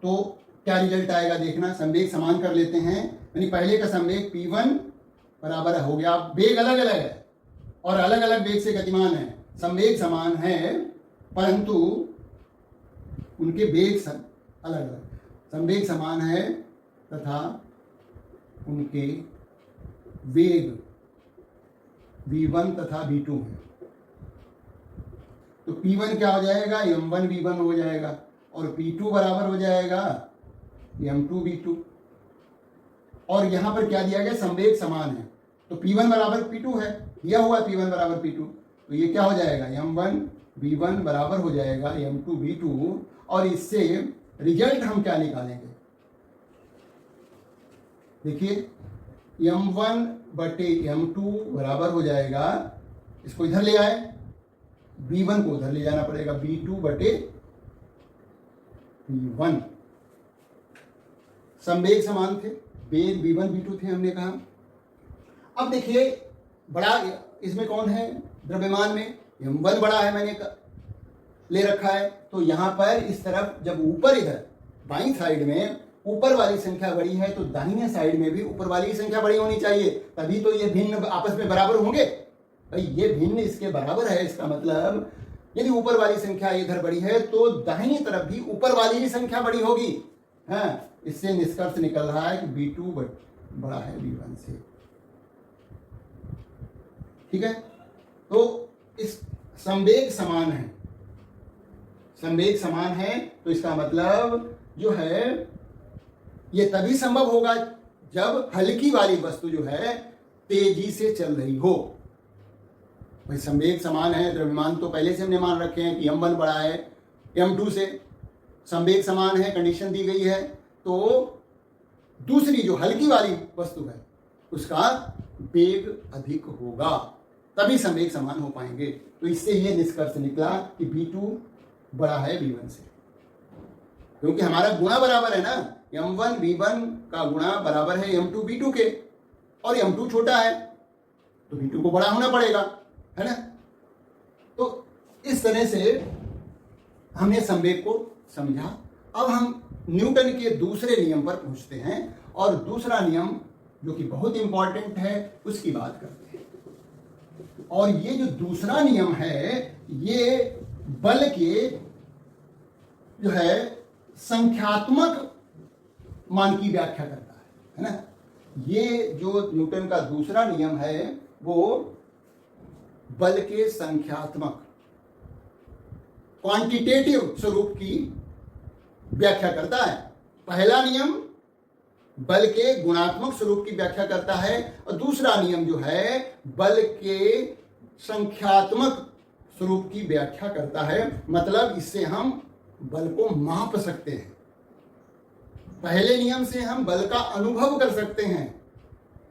तो क्या रिजल्ट आएगा देखना। संवेग समान कर लेते हैं, यानी पहले का संवेग p1 बराबर हो गया, वेग अलग अलग है और अलग अलग वेग से गतिमान है, संवेग समान है परंतु उनके वेग अलग अलग। संवेग समान है तथा उनके वेग v1 तथा v2 हैं। तो p1 क्या हो जाएगा, m1 v1 हो जाएगा और p2 बराबर हो जाएगा m2 v2। और यहां पर क्या दिया गया, संवेग समान है तो p1 बराबर p2 है, दिया हुआ p1 बराबर p2, तो ये क्या हो जाएगा m1 v1 बराबर हो जाएगा m2 v2। और इससे रिजल्ट हम क्या निकालेंगे, देखिए m1 बटे m2 बराबर हो जाएगा, इसको इधर ले आए, v1 को उधर ले जाना पड़ेगा, v2 बटे v1। संवेग समान थे, वेग v1 v2 थे हमने कहा। अब देखिए बड़ा इसमें कौन है, द्रव्यमान में m1 बड़ा है, मैंने ले रखा है, तो यहां पर इस तरफ जब ऊपर इधर बाईं साइड में ऊपर वाली संख्या बड़ी है तो दाहिने साइड में भी ऊपर वाली की संख्या बड़ी होनी चाहिए, तभी तो ये भिन्न आपस में बराबर होंगे। भाई ये भिन्न इसके बराबर है, इसका मतलब यदि ऊपर वाली संख्या इधर बड़ी है तो दाहिनी तरफ भी ऊपर वाली ही संख्या बड़ी होगी। हाँ, इससे निष्कर्ष निकल रहा है कि v2 बड़ा है v1 से। ठीक है, तो इस संवेग समान है, संवेग समान है तो इसका मतलब जो है ये तभी संभव होगा जब हल्की वाली वस्तु जो है तेजी से चल रही हो। भाई संवेग समान है, द्रव्यमान तो पहले से हमने मान रखे हैं कि m1 बड़ा है m2 से, संवेग समान है, कंडीशन दी गई है, तो दूसरी जो हल्की वाली वस्तु है उसका वेग अधिक होगा, तभी संवेग समान हो पाएंगे। तो इससे ये निष्कर्ष निकला कि v2 बड़ा है v1 से, क्योंकि हमारा गुणा बराबर है ना, m1 v1 का गुणा बराबर है m2 v2 के, और m2 छोटा है तो v2 को बड़ा होना पड़ेगा, है ना। तो इस तरह से हमने संवेग को समझा। अब हम न्यूटन के दूसरे नियम पर पहुंचते हैं और दूसरा नियम जो कि बहुत इंपॉर्टेंट है उसकी बात करते हैं। और ये जो दूसरा नियम है ये बल के जो है संख्यात्मक मान की व्याख्या करता है ना। ये जो न्यूटन का दूसरा नियम है वो बल के संख्यात्मक क्वांटिटेटिव स्वरूप की व्याख्या करता है। पहला नियम बल के गुणात्मक स्वरूप की व्याख्या करता है और दूसरा नियम जो है बल के संख्यात्मक स्वरूप की व्याख्या करता है। मतलब इससे हम बल को माप सकते हैं। पहले नियम से हम बल का अनुभव कर सकते हैं,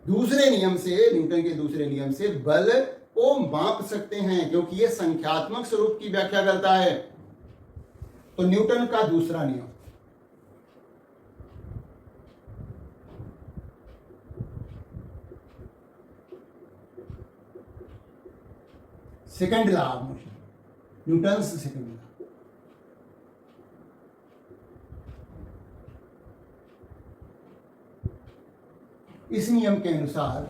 दूसरे नियम से, न्यूटन के दूसरे नियम से बल को माप सकते हैं, क्योंकि यह संख्यात्मक स्वरूप की व्याख्या करता है। तो न्यूटन का दूसरा नियम, second law of motion, Newton's second law. इस नियम के अनुसार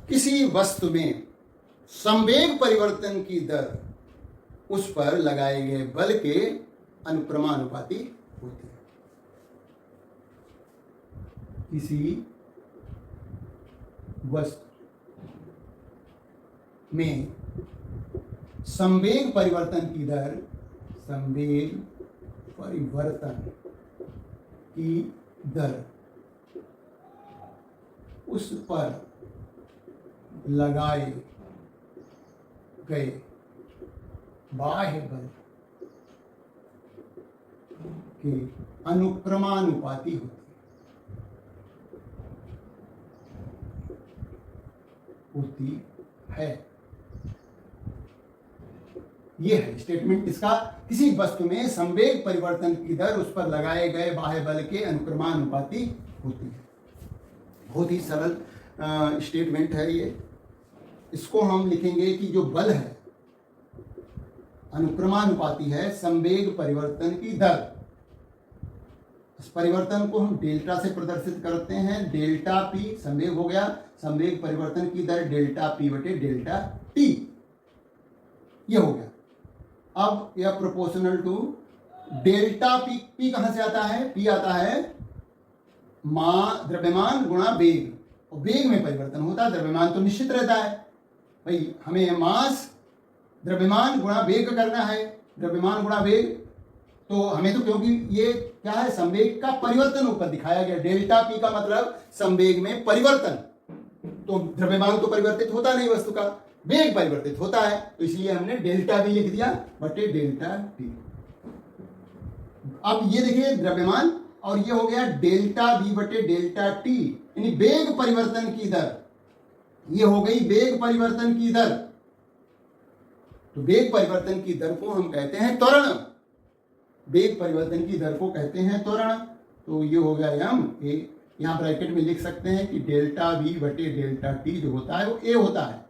किसी वस्तु में संवेग परिवर्तन की दर उस पर लगाए गए बल के अनुक्रमानुपाती होती है। किसी वस्तु में संवेग परिवर्तन की दर, संवेग परिवर्तन की दर उस पर लगाए गए बाह्य बल के अनुक्रमानुपाती होती है। यह है स्टेटमेंट इसका, किसी वस्तु में संवेग परिवर्तन की दर उस पर लगाए गए बाह्य बल के अनुक्रमानुपाती होती है। बहुत ही सरल स्टेटमेंट है ये। इसको हम लिखेंगे कि जो बल है अनुक्रमानुपाती है संवेग परिवर्तन की दर। इस परिवर्तन को हम डेल्टा से प्रदर्शित करते हैं। डेल्टा पी संवेग हो गया, संवेग परिवर्तन की दर डेल्टा पी बटे डेल्टा टी, ये हो गया। अब यह proportional to delta P, P कहां से आता है? पी आता है द्रव्यमान गुणा वेग, और वेग में परिवर्तन होता है, द्रव्यमान तो निश्चित रहता है। भाई हमें मास द्रव्यमान गुणा वेग करना है, द्रव्यमान गुणा वेग, तो हमें तो क्योंकि ये क्या है, संवेग का परिवर्तन ऊपर दिखाया गया, डेल्टा पी का मतलब संवेग में परिवर्तन, तो द्रव्यमान तो परिवर्तित होता नहीं वस्तु का, वेग परिवर्तित होता है, तो इसलिए हमने डेल्टा वी लिख दिया बटे डेल्टा टी। अब ये देखिए द्रव्यमान, और ये हो गया डेल्टा वी बटे डेल्टा टी, यानी वेग परिवर्तन की दर, ये हो गई वेग परिवर्तन की दर। तो वेग परिवर्तन की दर को हम कहते हैं त्वरण, वेग परिवर्तन की दर को कहते हैं त्वरण। तो ये हो गया एम ए, यहां ब्रैकेट में लिख सकते हैं कि डेल्टा वी बटे डेल्टा टी जो होता है वो ए होता है,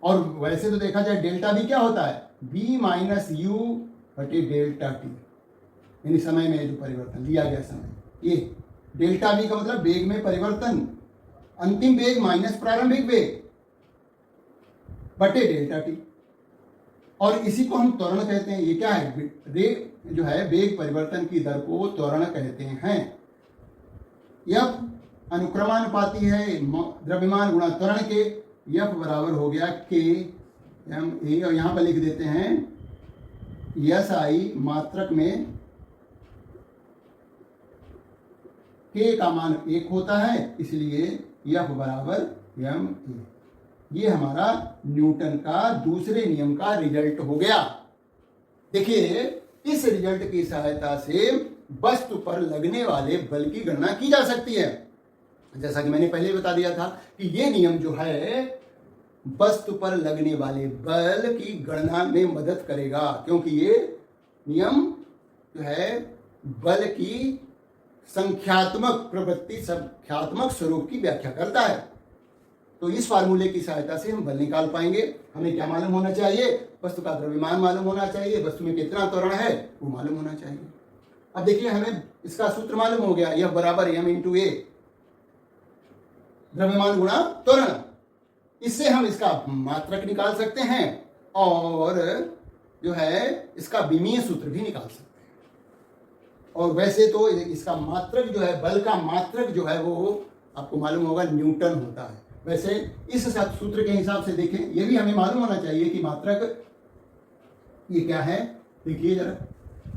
और वैसे तो देखा जाए डेल्टा वी क्या होता है, बी माइनस यू बटे डेल्टा टी, यानी समय में जो परिवर्तन लिया गया समय, ये डेल्टा वी का मतलब वेग में परिवर्तन, अंतिम वेग माइनस प्रारंभिक वेग बटे डेल्टा टी, और इसी को हम त्वरण कहते हैं। ये क्या है, जो है वेग परिवर्तन की दर को त्वरण कहते हैं। यह अनुक्रमानुपाती है द्रव्यमान गुणा त्वरण के, यह बराबर हो गया के एम ए, और यहां पर लिख देते हैं यस आई मात्रक में के का मान 1 होता है, इसलिए यह बराबर एम ए। ये हमारा न्यूटन का दूसरे नियम का रिजल्ट हो गया। देखिए इस रिजल्ट की सहायता से वस्तु पर लगने वाले बल की गणना की जा सकती है। जैसा कि मैंने पहले बता दिया था कि ये नियम जो है वस्तु पर लगने वाले बल की गणना में मदद करेगा, क्योंकि ये नियम जो है बल की संख्यात्मक प्रवृत्ति, संख्यात्मक स्वरूप की व्याख्या करता है। तो इस फार्मूले की सहायता से हम बल निकाल पाएंगे। हमें क्या मालूम होना चाहिए, वस्तु का द्रव्यमान मालूम होना चाहिए, वस्तु में कितना त्वरण है वो मालूम होना चाहिए। अब देखिए हमें इसका सूत्र मालूम हो गया, यह बराबर एम इंटू ए, द्रव्यमान गुणा त्वरण। इससे हम इसका मात्रक निकाल सकते हैं और जो है इसका विमीय सूत्र भी निकाल सकते हैं। और वैसे तो इसका मात्रक जो है, बल का मात्रक जो है वो आपको मालूम होगा न्यूटन होता है। वैसे इस सूत्र के हिसाब से देखें, ये भी हमें मालूम होना चाहिए कि मात्रक ये क्या है। देखिए जरा,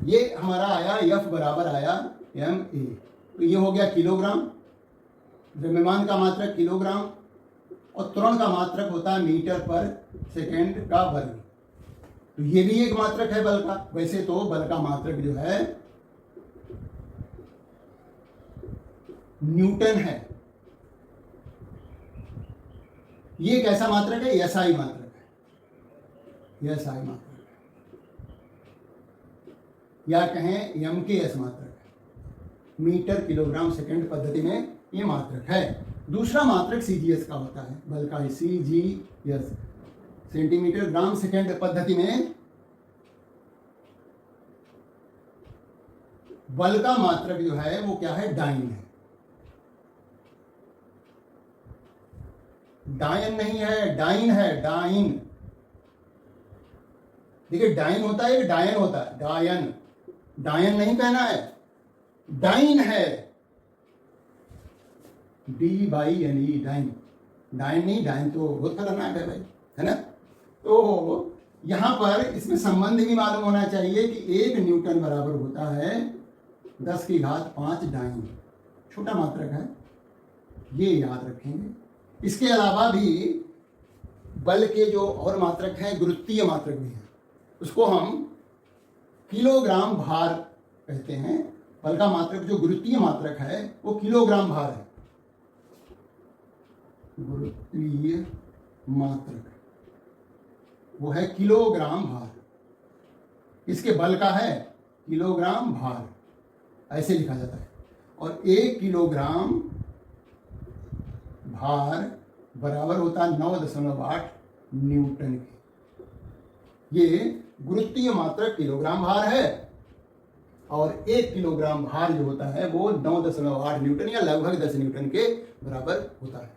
ये हमारा आया एफ बराबर आया एम ए, तो ये हो गया किलोग्राम, द्रव्यमान का मात्रक किलोग्राम, और त्वरण का मात्रक होता है मीटर पर सेकेंड का वर्ग। तो ये भी एक मात्रक है बल का। वैसे तो बल का मात्रक जो है न्यूटन है। ये कैसा मात्रक है, एसआई मात्रक है, एसआई मात्रक है, या कहें एम के एस मात्रक है। मीटर किलोग्राम सेकंड पद्धति में ये मात्रक है। दूसरा मात्रक सीजीएस का होता है, बल का सीजीएस, सेंटीमीटर ग्राम सेकंड पद्धति में बल का मात्रक जो है वो क्या है, डाइन है। डायन नहीं है, डाइन है, डाइन। देखिए डाइन होता है, डायन होता है, डायन, डायन नहीं कहना है, डाइन है, D Y N E, dyne, डाइन नहीं, डाइन तो बहुत खतरनाक है भाई, है ना। तो यहां पर इसमें संबंध भी मालूम होना चाहिए कि 1 न्यूटन बराबर होता है 10⁵ डाइन। छोटा मात्रक है, ये याद रखेंगे। इसके अलावा भी बल के जो और मात्रक हैं, गुरुत्वीय मात्रक भी हैं, उसको हम किलोग्राम भार कहते हैं। बल का मात्रक जो गुरुत्वीय मात्रक है वो किलोग्राम भार है, गुरुत्वीय मात्रक वो है किलोग्राम भार। इसके बल का है किलोग्राम भार, ऐसे लिखा जाता है। और 1 किलोग्राम भार बराबर होता है 9.8 न्यूटन के। ये गुरुत्वीय मात्रक किलोग्राम भार है, और 1 किलोग्राम भार जो होता है वो 9.8 न्यूटन या लगभग 10 न्यूटन के बराबर होता है।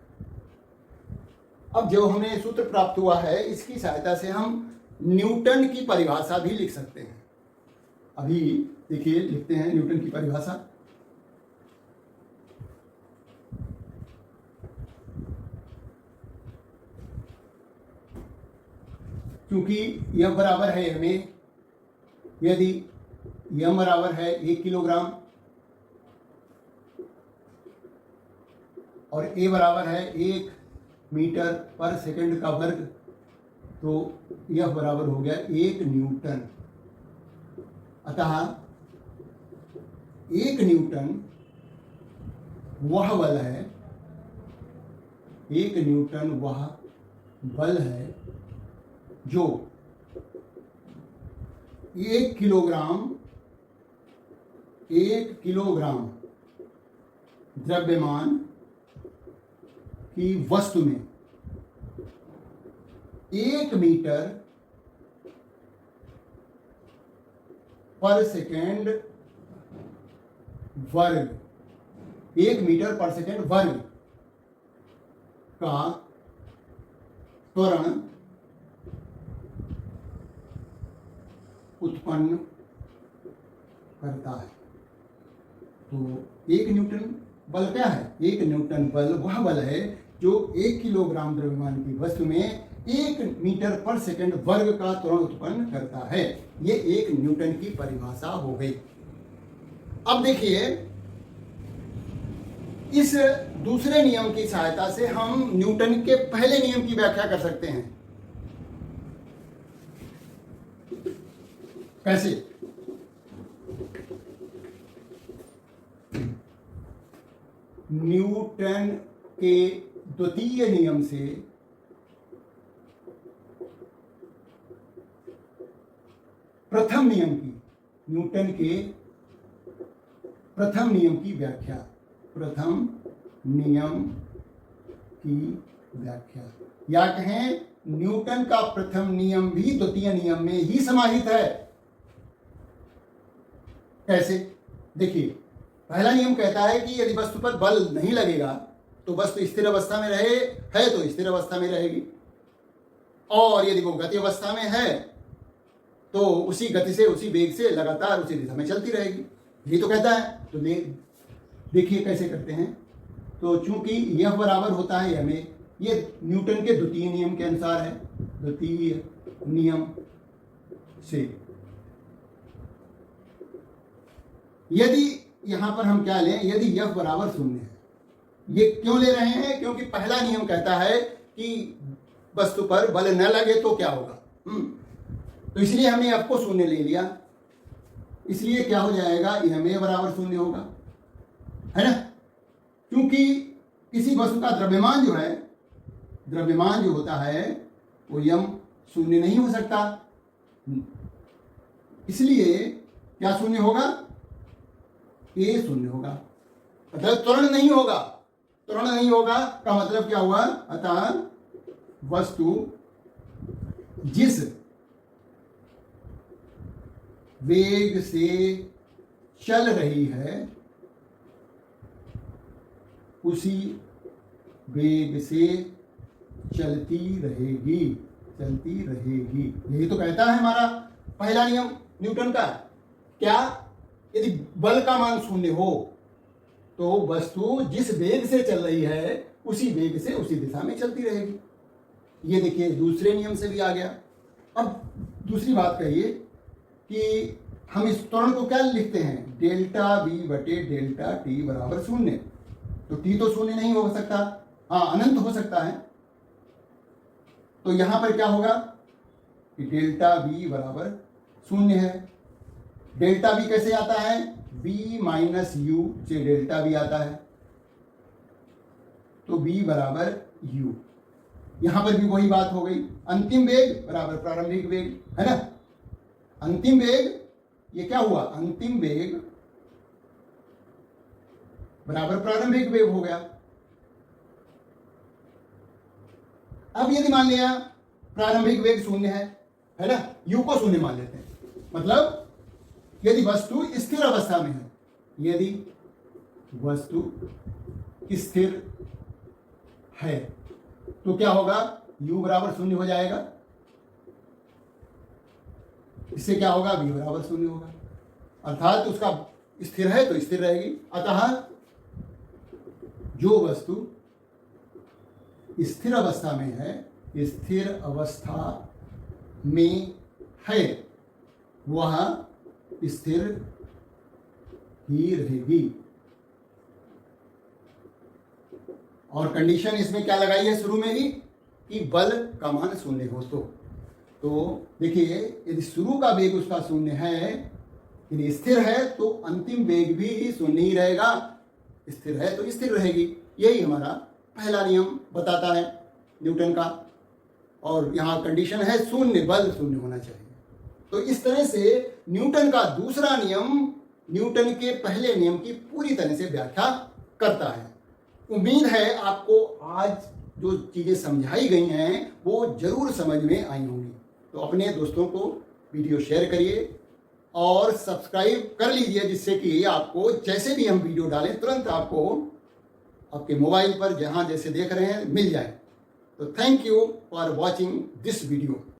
अब जो हमें सूत्र प्राप्त हुआ है, इसकी सहायता से हम न्यूटन की परिभाषा भी लिख सकते हैं। अभी देखिए लिखते हैं न्यूटन की परिभाषा। क्योंकि यह बराबर है हमें, यदि यह बराबर है 1 किलोग्राम और ए बराबर है 1 मीटर पर सेकंड का वर्ग, तो यह बराबर हो गया 1 न्यूटन। अतः 1 न्यूटन वह बल है, 1 न्यूटन वह बल है जो 1 किलोग्राम द्रव्यमान की वस्तु में 1 मीटर पर सेकेंड वर्ग, 1 मीटर पर सेकेंड वर्ग का त्वरण उत्पन्न करता है। तो 1 न्यूटन बल क्या है? 1 न्यूटन बल वह बल है जो 1 किलोग्राम द्रव्यमान की वस्तु में 1 मीटर पर सेकंड वर्ग का त्वरण उत्पन्न करता है। ये 1 न्यूटन की परिभाषा हो गई। अब देखिए, इस दूसरे नियम की सहायता से हम न्यूटन के पहले नियम की व्याख्या कर सकते हैं। कैसे? न्यूटन के द्वितीय नियम से प्रथम नियम की, न्यूटन के प्रथम नियम की व्याख्या, प्रथम नियम की व्याख्या, या कहें न्यूटन का प्रथम नियम भी द्वितीय नियम में ही समाहित है। कैसे? देखिए, पहला नियम कहता है कि यदि वस्तु पर बल नहीं लगेगा तो वस्तु स्थिर अवस्था में रहे है तो स्थिर अवस्था में रहेगी, और यदि वो गति अवस्था में है तो उसी गति से, उसी वेग से लगातार उसी दिशा में चलती रहेगी। यही तो कहता है। तो देखिए कैसे करते हैं। तो चूंकि यह बराबर होता है हमें, ये न्यूटन के द्वितीय नियम के अनुसार है, द्वितीय नियम से यदि यहां पर हम क्या लें, यदि यह बराबर 0 है। ये क्यों ले रहे हैं? क्योंकि पहला नियम कहता है कि वस्तु पर बल न लगे तो क्या होगा। तो इसलिए हमने F को 0 ले लिया, इसलिए क्या हो जाएगा, यह बराबर 0 होगा, है ना। क्योंकि किसी वस्तु का द्रव्यमान जो है, द्रव्यमान जो होता है वो यम 0 नहीं हो सकता, इसलिए क्या 0 होगा, A 0 होगा। मतलब त्वरण नहीं होगा, त्वरण नहीं होगा का मतलब क्या हुआ, अतः वस्तु जिस वेग से चल रही है उसी वेग से चलती रहेगी, चलती रहेगी। यही तो कहता है हमारा पहला नियम न्यूटन का। क्या? यदि बल का मान 0 हो तो वस्तु जिस वेग से चल रही है उसी वेग से उसी दिशा में चलती रहेगी। ये देखिए दूसरे नियम से भी आ गया। अब दूसरी बात कहिए कि हम इस त्वरण को क्या लिखते हैं, डेल्टा V बटे डेल्टा T बराबर 0। तो T तो 0 नहीं हो सकता, हाँ अनंत हो सकता है। तो यहां पर क्या होगा कि डेल्टा V बराबर 0 है। डेल्टा V कैसे आता है, V माइनस U से डेल्टा V आता है, तो V बराबर U। यहां पर भी वही बात हो गई, अंतिम वेग बराबर प्रारंभिक वेग, है ना। अंतिम वेग, ये क्या हुआ, अंतिम वेग बराबर प्रारंभिक वेग हो गया। अब यदि मान लिया प्रारंभिक वेग 0 है ना, U को 0 मान लेते हैं। मतलब यदि वस्तु स्थिर अवस्था में है, यदि वस्तु स्थिर है तो क्या होगा, U बराबर 0 हो जाएगा। इससे क्या होगा, V बराबर 0 होगा। अर्थात उसका स्थिर है तो स्थिर रहेगी। अतः जो वस्तु स्थिर अवस्था में है, स्थिर अवस्था में है, वह स्थिर ही रहेगी। और कंडीशन इसमें क्या लगाई है शुरू में ही कि बल का मान शून्य हो। तो देखिए, यदि शुरू का वेग उसका शून्य है, यदि स्थिर है तो अंतिम वेग भी शून्य ही रहेगा, स्थिर है तो स्थिर रहेगी। यही हमारा पहला नियम बताता है न्यूटन का। और यहाँ कंडीशन है शून्य, बल शून्य होना चाहिए। तो इस तरह से न्यूटन का दूसरा नियम न्यूटन के पहले नियम की पूरी तरह से व्याख्या करता है। उम्मीद है आपको आज जो चीज़ें समझाई गई हैं वो जरूर समझ में आई होंगी। तो अपने दोस्तों को वीडियो शेयर करिए और सब्सक्राइब कर लीजिए, जिससे कि आपको जैसे भी हम वीडियो डालें तुरंत आपको आपके मोबाइल पर जहाँ जैसे देख रहे हैं मिल जाए। तो thank you for watching this video.